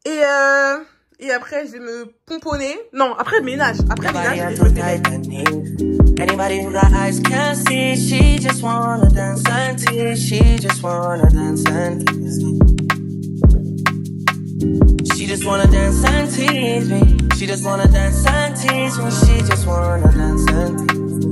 Et après, je vais me pomponner. Non, après ménage. Après ménage, je vais Anybody who got eyes can't see. She just wanna dance and tease. She just wanna dance and tease me. She just wanna dance and tease me. She just wanna dance and tease me. She just wanna dance and tease me.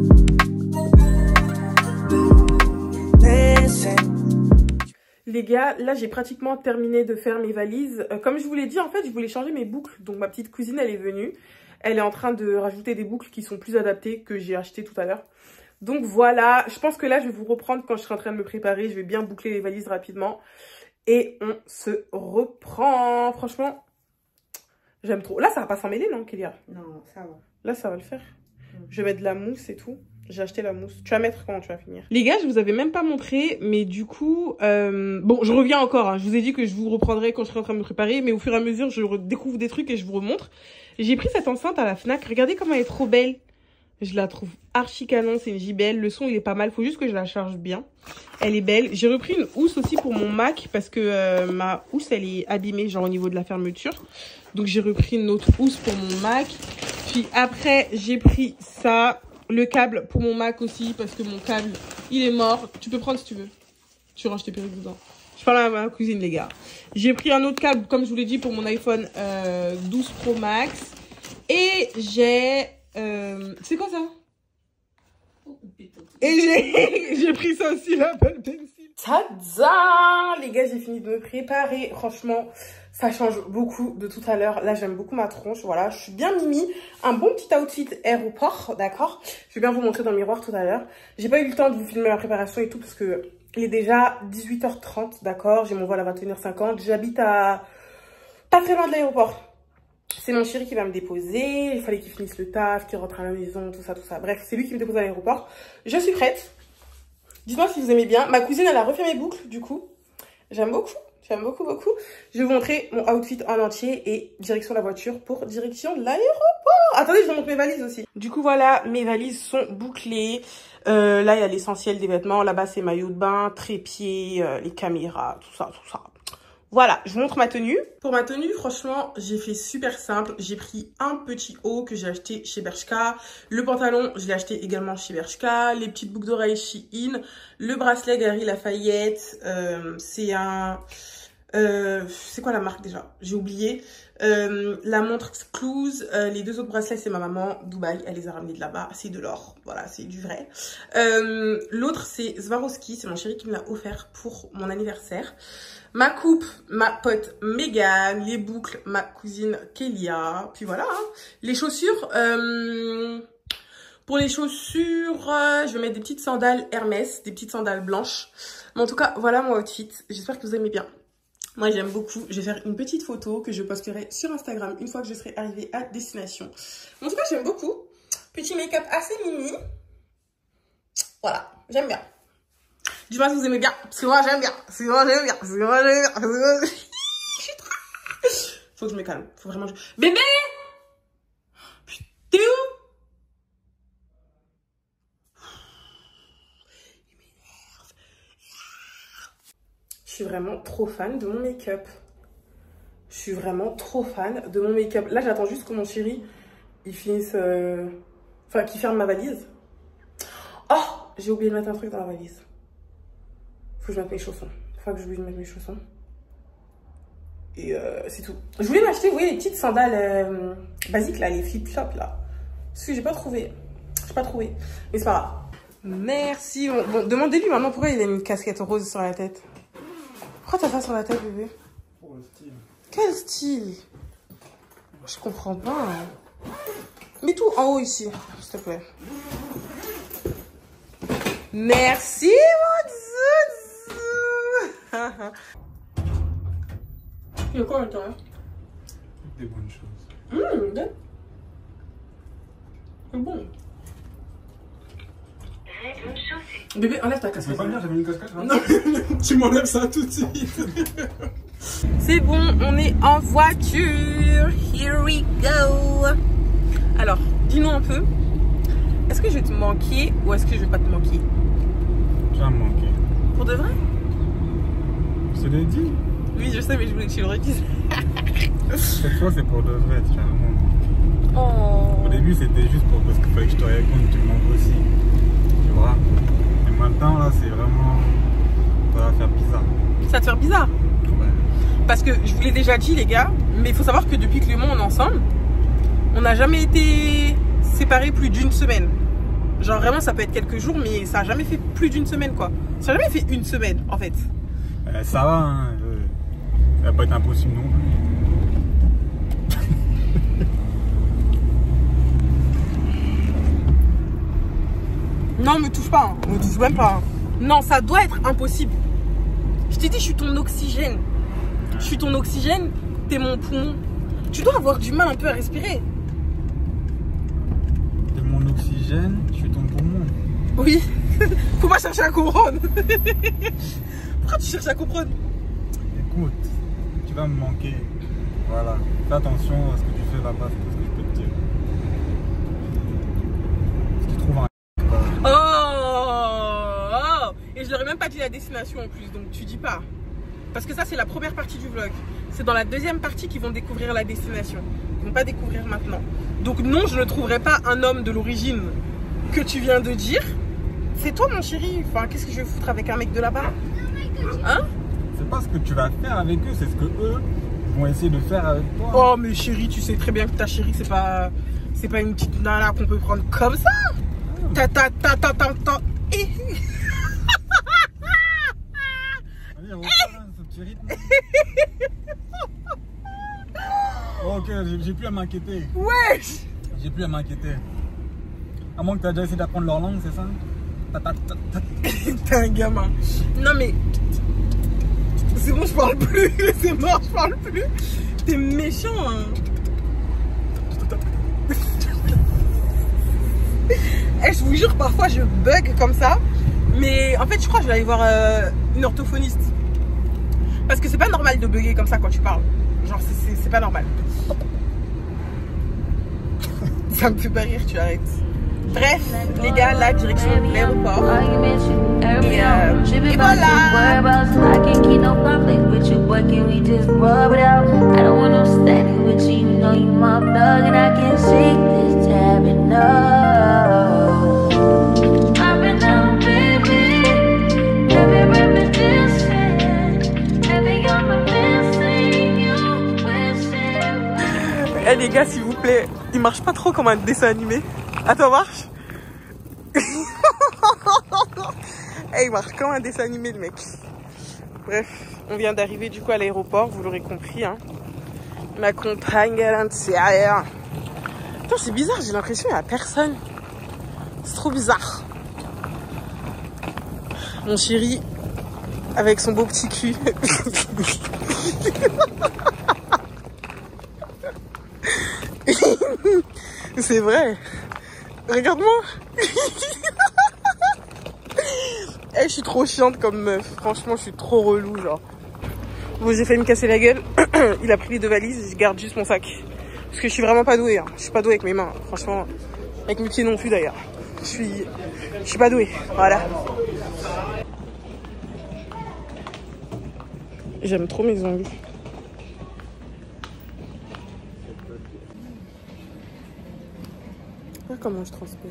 Les gars, là j'ai pratiquement terminé de faire mes valises. Comme je vous l'ai dit, en fait, je voulais changer mes boucles. Donc ma petite cousine, elle est venue. Elle est en train de rajouter des boucles qui sont plus adaptées que j'ai achetées tout à l'heure. Donc voilà, je pense que là, je vais vous reprendre quand je serai en train de me préparer. Je vais bien boucler les valises rapidement. Et on se reprend. Franchement, j'aime trop. Là, ça va pas s'emmêler, non, Kélia? Non, ça va. Là, ça va le faire. Je vais mettre de la mousse et tout. J'ai acheté la mousse. Tu vas mettre quand tu vas finir? Les gars, je vous avais même pas montré, mais du coup... bon, je reviens encore. Hein. Je vous ai dit que je vous reprendrai quand je serai en train de me préparer, mais au fur et à mesure, je découvre des trucs et je vous remontre. J'ai pris cette enceinte à la Fnac. Regardez comment elle est trop belle. Je la trouve archi canon, c'est une JBL. Le son, il est pas mal. Faut juste que je la charge bien. Elle est belle. J'ai repris une housse aussi pour mon Mac parce que ma housse, elle est abîmée, genre au niveau de la fermeture. Donc, j'ai repris une autre housse pour mon Mac. Puis après, j'ai pris ça... Le câble pour mon Mac aussi, parce que mon câble, il est mort. Tu peux prendre si tu veux. Tu ranges tes perruques dedans. Je parle à ma cousine, les gars. J'ai pris un autre câble, comme je vous l'ai dit, pour mon iPhone 12 Pro Max. Et j'ai... c'est quoi ça? Et j'ai pris ça aussi, l'Apple Pencil. Tada! Les gars, j'ai fini de me préparer. Franchement, ça change beaucoup de tout à l'heure. Là, j'aime beaucoup ma tronche. Voilà, je suis bien mimi. Un bon petit outfit aéroport, d'accord? Je vais bien vous montrer dans le miroir tout à l'heure. J'ai pas eu le temps de vous filmer la préparation et tout parce que il est déjà 18h30, d'accord? J'ai mon vol à 21h50. J'habite à... pas très loin de l'aéroport. C'est mon chéri qui va me déposer. Il fallait qu'il finisse le taf, qu'il rentre à la maison, tout ça, tout ça. Bref, c'est lui qui me dépose à l'aéroport. Je suis prête. Dites-moi si vous aimez bien. Ma cousine, elle a refait mes boucles, du coup. J'aime beaucoup. J'aime beaucoup, beaucoup. Je vais vous montrer mon outfit en entier et direction la voiture pour direction de l'aéroport. Attendez, je vous montre mes valises aussi. Du coup, voilà, mes valises sont bouclées. Là, il y a l'essentiel des vêtements. Là-bas, c'est maillot de bain, trépied, les caméras, tout ça, tout ça. Voilà, je vous montre ma tenue. Pour ma tenue, franchement, j'ai fait super simple. J'ai pris un petit haut que j'ai acheté chez Bershka. Le pantalon, je l'ai acheté également chez Bershka. Les petites boucles d'oreilles Shein. Le bracelet Galeries Lafayette. C'est un... c'est quoi la marque déjà? J'ai oublié. La montre Cluse. Les deux autres bracelets, c'est ma maman. Dubaï, elle les a ramenés de là-bas. C'est de l'or. Voilà, c'est du vrai. L'autre, c'est Swarovski. C'est mon chéri qui me l'a offert pour mon anniversaire. Ma coupe, ma pote Megan, les boucles, ma cousine Kélia. Puis voilà, hein. Les chaussures, pour les chaussures, je vais mettre des petites sandales Hermès, des petites sandales blanches. Mais en tout cas, voilà mon outfit. J'espère que vous aimez bien. Moi, j'aime beaucoup. Je vais faire une petite photo que je posterai sur Instagram une fois que je serai arrivée à destination. En tout cas, j'aime beaucoup. Petit make-up assez mini. Voilà, j'aime bien. Dis-moi si vous aimez bien. Parce que moi, j'aime bien. Parce que moi, j'aime bien. Parce que moi, j'aime bien. Parce que moi, je suis trop... Faut que je me calme. Faut vraiment... Bébé! Putain, t'es où? Il m'énerve. Je suis vraiment trop fan de mon make-up. Je suis vraiment trop fan de mon make-up. Là, j'attends juste que mon chéri, il finisse... Enfin, qu'il ferme ma valise. Oh! J'ai oublié de mettre un truc dans la valise. Faut que je mette mes chaussons. Faut que j'oublie de mettre mes chaussons. Et c'est tout. Je voulais m'acheter, vous voyez, les petites sandales basiques là, les flip-flops là. Parce que j'ai pas trouvé. J'ai pas trouvé. Mais c'est pas grave. Merci. Bon, demandez-lui maintenant pourquoi il a une casquette rose sur la tête. Pourquoi t'as ça sur la tête, bébé? Pour le style. Quel style? Je comprends pas. Hein. Mets tout en haut ici, s'il te plaît. Merci, mon Zouzou. Il y a quoi maintenant? Des bonnes choses. C'est bon. Bébé, enlève ta casquette. Tu veux pas dire, j'avais une casquette là? Non, tu m'enlèves ça tout de suite. C'est bon, on est en voiture. Here we go. Alors, dis-nous un peu. Est-ce que je vais te manquer ou est-ce que je vais pas te manquer? Tu vas me manquer. Pour de vrai? Je te l'ai dit. Oui, je sais, mais je voulais que tu le redises. Cette fois, c'est pour de vrai, tu vas me manquer. Oh. Au début, c'était juste pour parce qu'il fallait que je te raconte, tu me manques aussi. Tu vois? Et maintenant, là, c'est vraiment. Ça va faire bizarre. Ça va te faire bizarre? Ouais. Parce que je vous l'ai déjà dit, les gars, mais il faut savoir que depuis que Léon on est ensemble, on n'a jamais été séparés plus d'une semaine. Genre vraiment, ça peut être quelques jours, mais ça n'a jamais fait plus d'une semaine, quoi. Ça n'a jamais fait une semaine, en fait. Ça va, hein. Ça va pas être impossible non plus. Non, me touche pas, hein. Me touche même pas. Hein. Non, ça doit être impossible. Je t'ai dit, je suis ton oxygène. Je suis ton oxygène, t'es mon poumon. Tu dois avoir du mal un peu à respirer. T'es mon l'oxygène, je suis ton poumon. Oui, faut pas chercher à comprendre. Pourquoi tu cherches à comprendre? Écoute, tu vas me manquer. Voilà, fais attention à ce que tu fais là-bas, c'est tout ce que je peux te dire. Si tu trouves un... Oh, et je leur ai même pas dit la destination en plus, donc tu dis pas. Parce que ça c'est la première partie du vlog. C'est dans la deuxième partie qu'ils vont découvrir la destination. Ils vont pas découvrir maintenant. Donc non, je ne trouverai pas un homme de l'origine que tu viens de dire. C'est toi mon chéri. Enfin, qu'est-ce que je vais foutre avec un mec de là-bas? Hein? C'est pas ce que tu vas faire avec eux, c'est ce que eux vont essayer de faire avec toi. Oh mais chérie, tu sais très bien que ta chérie c'est pas une petite nana qu'on peut prendre comme ça. Ta. Allez, reprends ce petit rythme. Ok, j'ai plus à m'inquiéter. Wesh. J'ai plus à m'inquiéter. À moins que tu as déjà essayé d'apprendre leur langue, c'est ça? T'es un gamin. Non mais c'est bon, je parle plus. C'est mort, je parle plus. T'es méchant hein. Eh, je vous jure, parfois je bug comme ça. Mais en fait je crois que je vais aller voir une orthophoniste. Parce que c'est pas normal de bugger comme ça quand tu parles. Genre c'est pas normal. Ça me fait pas rire, tu arrêtes. Bref, les gars, la direction de l'aéroport. Et voilà. Eh les gars, s'il vous plaît, il marche pas trop comme un dessin animé. Attends, marche. Eh, il marche comme un dessin animé, le mec. Bref, on vient d'arriver du coup à l'aéroport, vous l'aurez compris. Hein. Ma compagne à l'intérieur. Attends, c'est bizarre, j'ai l'impression qu'il n'y a personne. C'est trop bizarre. Mon chéri, avec son beau petit cul. C'est vrai. Regarde-moi. Eh, je suis trop chiante comme meuf. Franchement, je suis trop relou, genre. Bon, j'ai failli me casser la gueule. Il a pris les 2 valises. Je garde juste mon sac. Parce que je suis vraiment pas douée. Hein. Je suis pas douée avec mes mains. Franchement, avec mes pieds non plus d'ailleurs. Je suis pas douée. Voilà. J'aime trop mes ongles. Comment je transpire?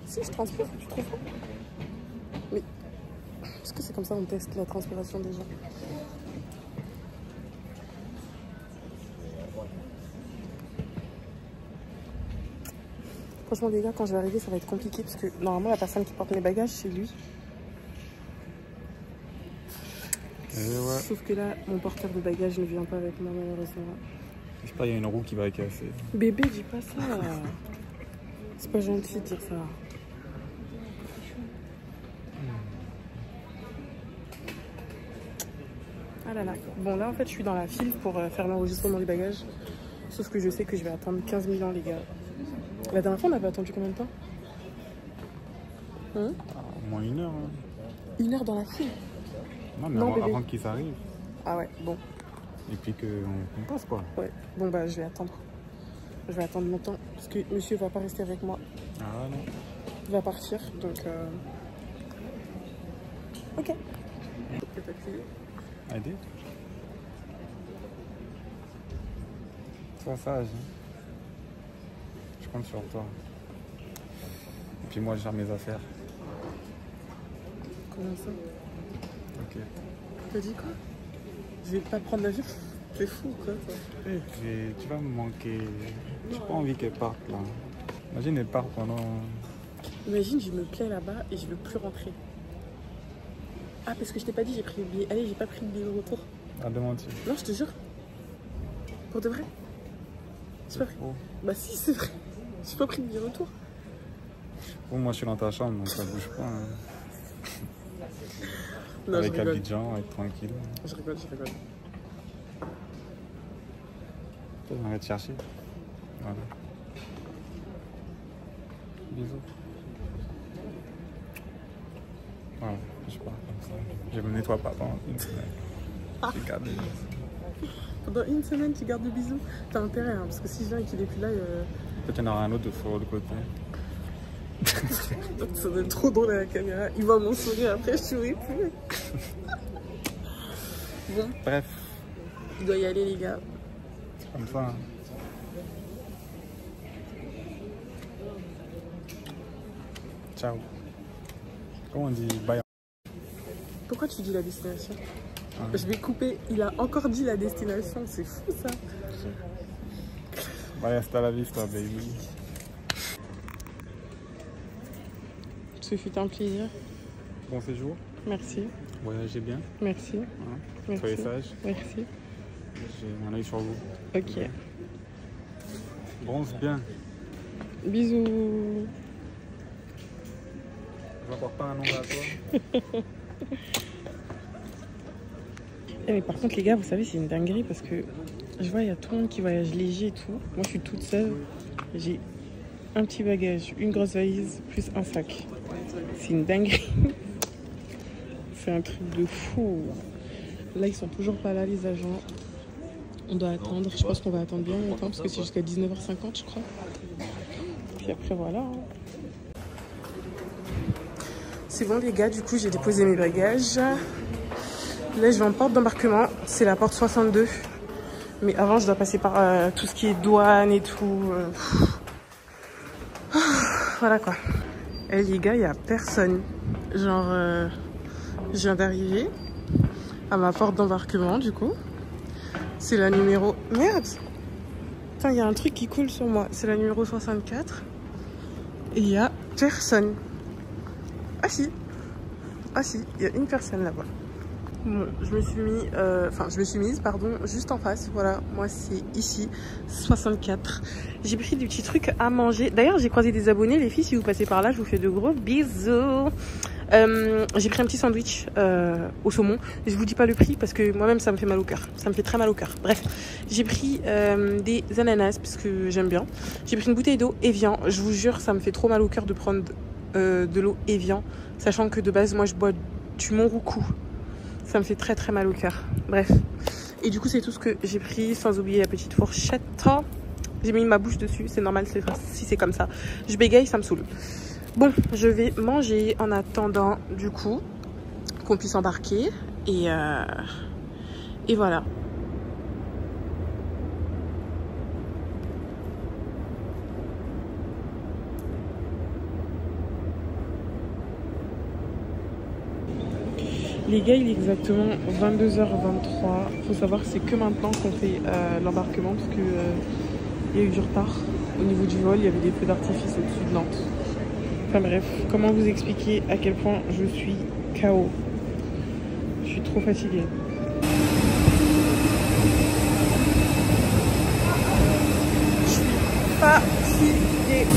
Si je transpire, tu trouves pas? Mais est-ce que c'est comme ça on teste la transpiration des gens? Franchement les gars, quand je vais arriver ça va être compliqué parce que normalement la personne qui porte mes bagages c'est lui. Ouais. Sauf que là mon porteur de bagages ne vient pas avec moi malheureusement. Je sais pas, il y a une roue qui va casser. Bébé, dis pas ça. C'est pas gentil de dire ça. Ah là là. Bon, là en fait, je suis dans la file pour faire l'enregistrement du bagage. Sauf que je sais que je vais attendre 15 000 ans, les gars. La dernière fois, on avait attendu combien de temps? Au moins 1 heure. Hein. 1 heure dans la file? Non, mais avant qu'ils s'arrivent. Ah ouais, bon. Et puis qu'on passe quoi. Ouais, bon bah je vais attendre. Je vais attendre longtemps parce que monsieur va pas rester avec moi. Ah non. Il va partir donc. Ok. Allez. Sois sage. Hein. Je compte sur toi. Et puis moi je gère mes affaires. Comment ça? Ok. T'as dit quoi? Je vais pas prendre l'avion. C'est fou quoi toi. Tu vas me manquer. J'ai pas envie qu'elle parte là. Imagine elle part pendant... Imagine je me plais là-bas et je veux plus rentrer. Ah parce que je t'ai pas dit j'ai pris le billet. Allez, j'ai pas pris le billet de retour. Ah de mentir. Non je te jure. Pour de vrai. J'ai pas pris. Bah si c'est vrai. J'ai pas pris le billet de retour. Bon moi je suis dans ta chambre donc ça bouge pas. Hein. Non, avec Abidjan, être tranquille. Je rigole. On va te chercher. Voilà. Bisous. Voilà, je pars comme ça. Je me nettoie pas pendant une semaine. Je garde des bisous. Pendant une semaine, tu gardes des bisous? T'as intérêt, hein, parce que si je viens et qu'il est plus là... Peut-être qu'il y en aura un autre de sur le côté. Ça doit être trop drôle à la caméra. Il voit mon sourire après, je souris plus. Bon. Bref. Je dois y aller, les gars. C'est comme ça. Hein. Ciao. Comment on dit bye? Pourquoi tu dis la destination? Ah. Je vais couper. Il a encore dit la destination. C'est fou, ça. Bye, hasta la vista, baby. Ce fut un plaisir. Bon séjour. Merci. Voyagez bien. Merci. Hein. Merci. Soyez sages. Merci. J'ai mon œil sur vous. Ok. Bronze bien. Bisous. J'emporte pas un nom à toi. Mais par contre, les gars, vous savez, c'est une dinguerie parce que je vois, il y a tout le monde qui voyage léger et tout. Moi, je suis toute seule. J'ai un petit bagage, une grosse valise, plus un sac. C'est une dinguerie. C'est un truc de fou. Là, ils sont toujours pas là, les agents. On doit attendre. Je pense qu'on va attendre bien longtemps parce que c'est jusqu'à 19h50, je crois. Puis après, voilà. C'est bon, les gars. Du coup, j'ai déposé mes bagages. Là, je vais en porte d'embarquement. C'est la porte 62. Mais avant, je dois passer par tout ce qui est douane et tout. Voilà quoi. Et les gars, il n'y a personne. Genre, je viens d'arriver à ma porte d'embarquement, du coup. C'est la numéro... Merde! Putain, il y a un truc qui coule sur moi. C'est la numéro 64. Et il n'y a personne. Ah si. Ah si, il y a une personne là-bas. Bon, je me suis mise, juste en face. Voilà, moi c'est ici, 64. J'ai pris des petits trucs à manger. D'ailleurs, j'ai croisé des abonnés, les filles, si vous passez par là, je vous fais de gros bisous. J'ai pris un petit sandwich au saumon. Je vous dis pas le prix parce que moi-même ça me fait mal au cœur. Ça me fait très mal au cœur. Bref, j'ai pris des ananas parce que j'aime bien. J'ai pris une bouteille d'eau Evian. Je vous jure, ça me fait trop mal au cœur de prendre de l'eau Evian, sachant que de base, moi je bois du Monroucou. Ça me fait très très mal au cœur. Bref. Et du coup, c'est tout ce que j'ai pris, sans oublier la petite fourchette. J'ai mis ma bouche dessus, c'est normal si c'est comme ça. Je bégaye, ça me saoule. Bon, je vais manger en attendant, du coup, qu'on puisse embarquer. Et voilà. Les gars, il est exactement 22h23. Faut savoir que c'est que maintenant qu'on fait l'embarquement parce que il y a eu du retard au niveau du vol. Il y avait des feux d'artifice au-dessus de Nantes. Enfin bref, comment vous expliquer à quel point je suis KO. Je suis trop fatiguée. Je suis fatiguée.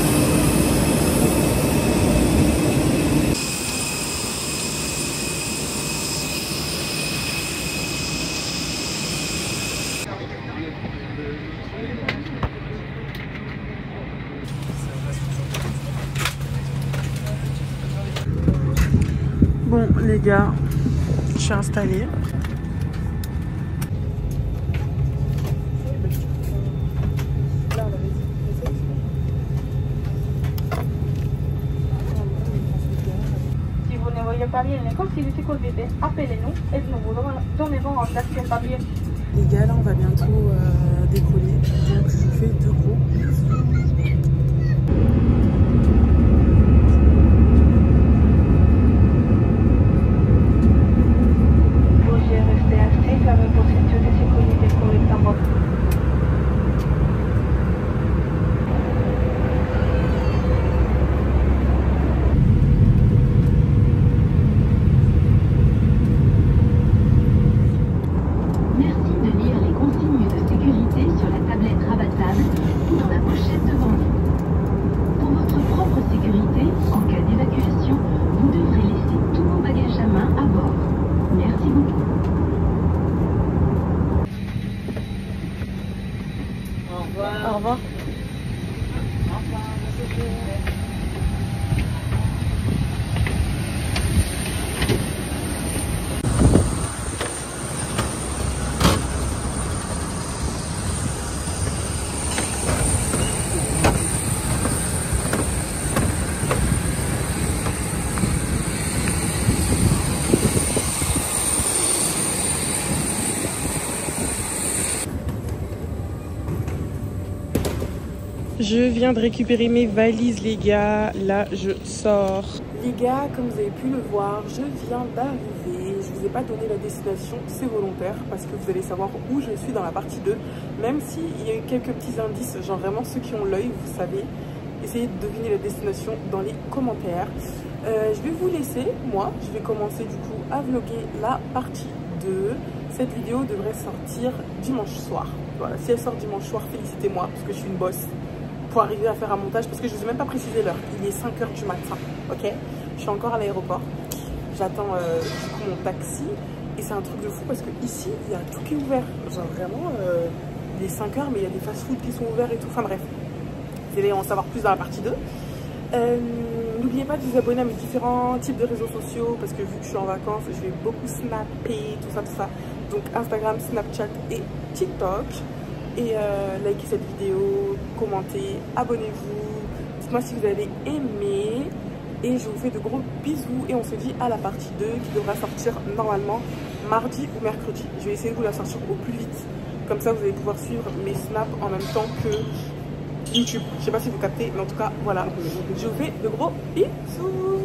Bon les gars, je suis installée. Si vous ne voyez pas bien les consignes de sécurité, appelez-nous et nous vous donnerons en action papier. Les gars, là on va bientôt décoller, donc je vous fais de gros bisous. Au revoir. Je viens de récupérer mes valises les gars, là je sors. Les gars, comme vous avez pu le voir, je viens d'arriver. Je vous ai pas donné la destination, c'est volontaire parce que vous allez savoir où je suis dans la partie 2. Même s'il y a eu quelques petits indices, genre vraiment ceux qui ont l'œil, vous savez. Essayez de deviner la destination dans les commentaires. Je vais vous laisser, moi, je vais commencer du coup à vlogger la partie 2. Cette vidéo devrait sortir dimanche soir. Voilà, si elle sort dimanche soir, félicitez-moi parce que je suis une bosse pour arriver à faire un montage parce que je ne vous ai même pas précisé l'heure. Il est 5 h du matin, ok? Je suis encore à l'aéroport. J'attends du coup mon taxi et c'est un truc de fou parce que ici il y a tout qui est ouvert. Genre vraiment, il est 5 h mais il y a des fast-food qui sont ouverts et tout. Enfin bref, vous allez en savoir plus dans la partie 2. N'oubliez pas de vous abonner à mes différents types de réseaux sociaux parce que vu que je suis en vacances, je vais beaucoup snapper, tout ça. Donc Instagram, Snapchat et TikTok. Et likez cette vidéo, commentez, abonnez-vous. Dites-moi si vous avez aimé. Et je vous fais de gros bisous et on se dit à la partie 2 qui devra sortir normalement mardi ou mercredi. Je vais essayer de vous la sortir au plus vite. Comme ça vous allez pouvoir suivre mes snaps en même temps que YouTube. Je sais pas si vous captez, mais en tout cas, voilà. Je vous fais de gros bisous.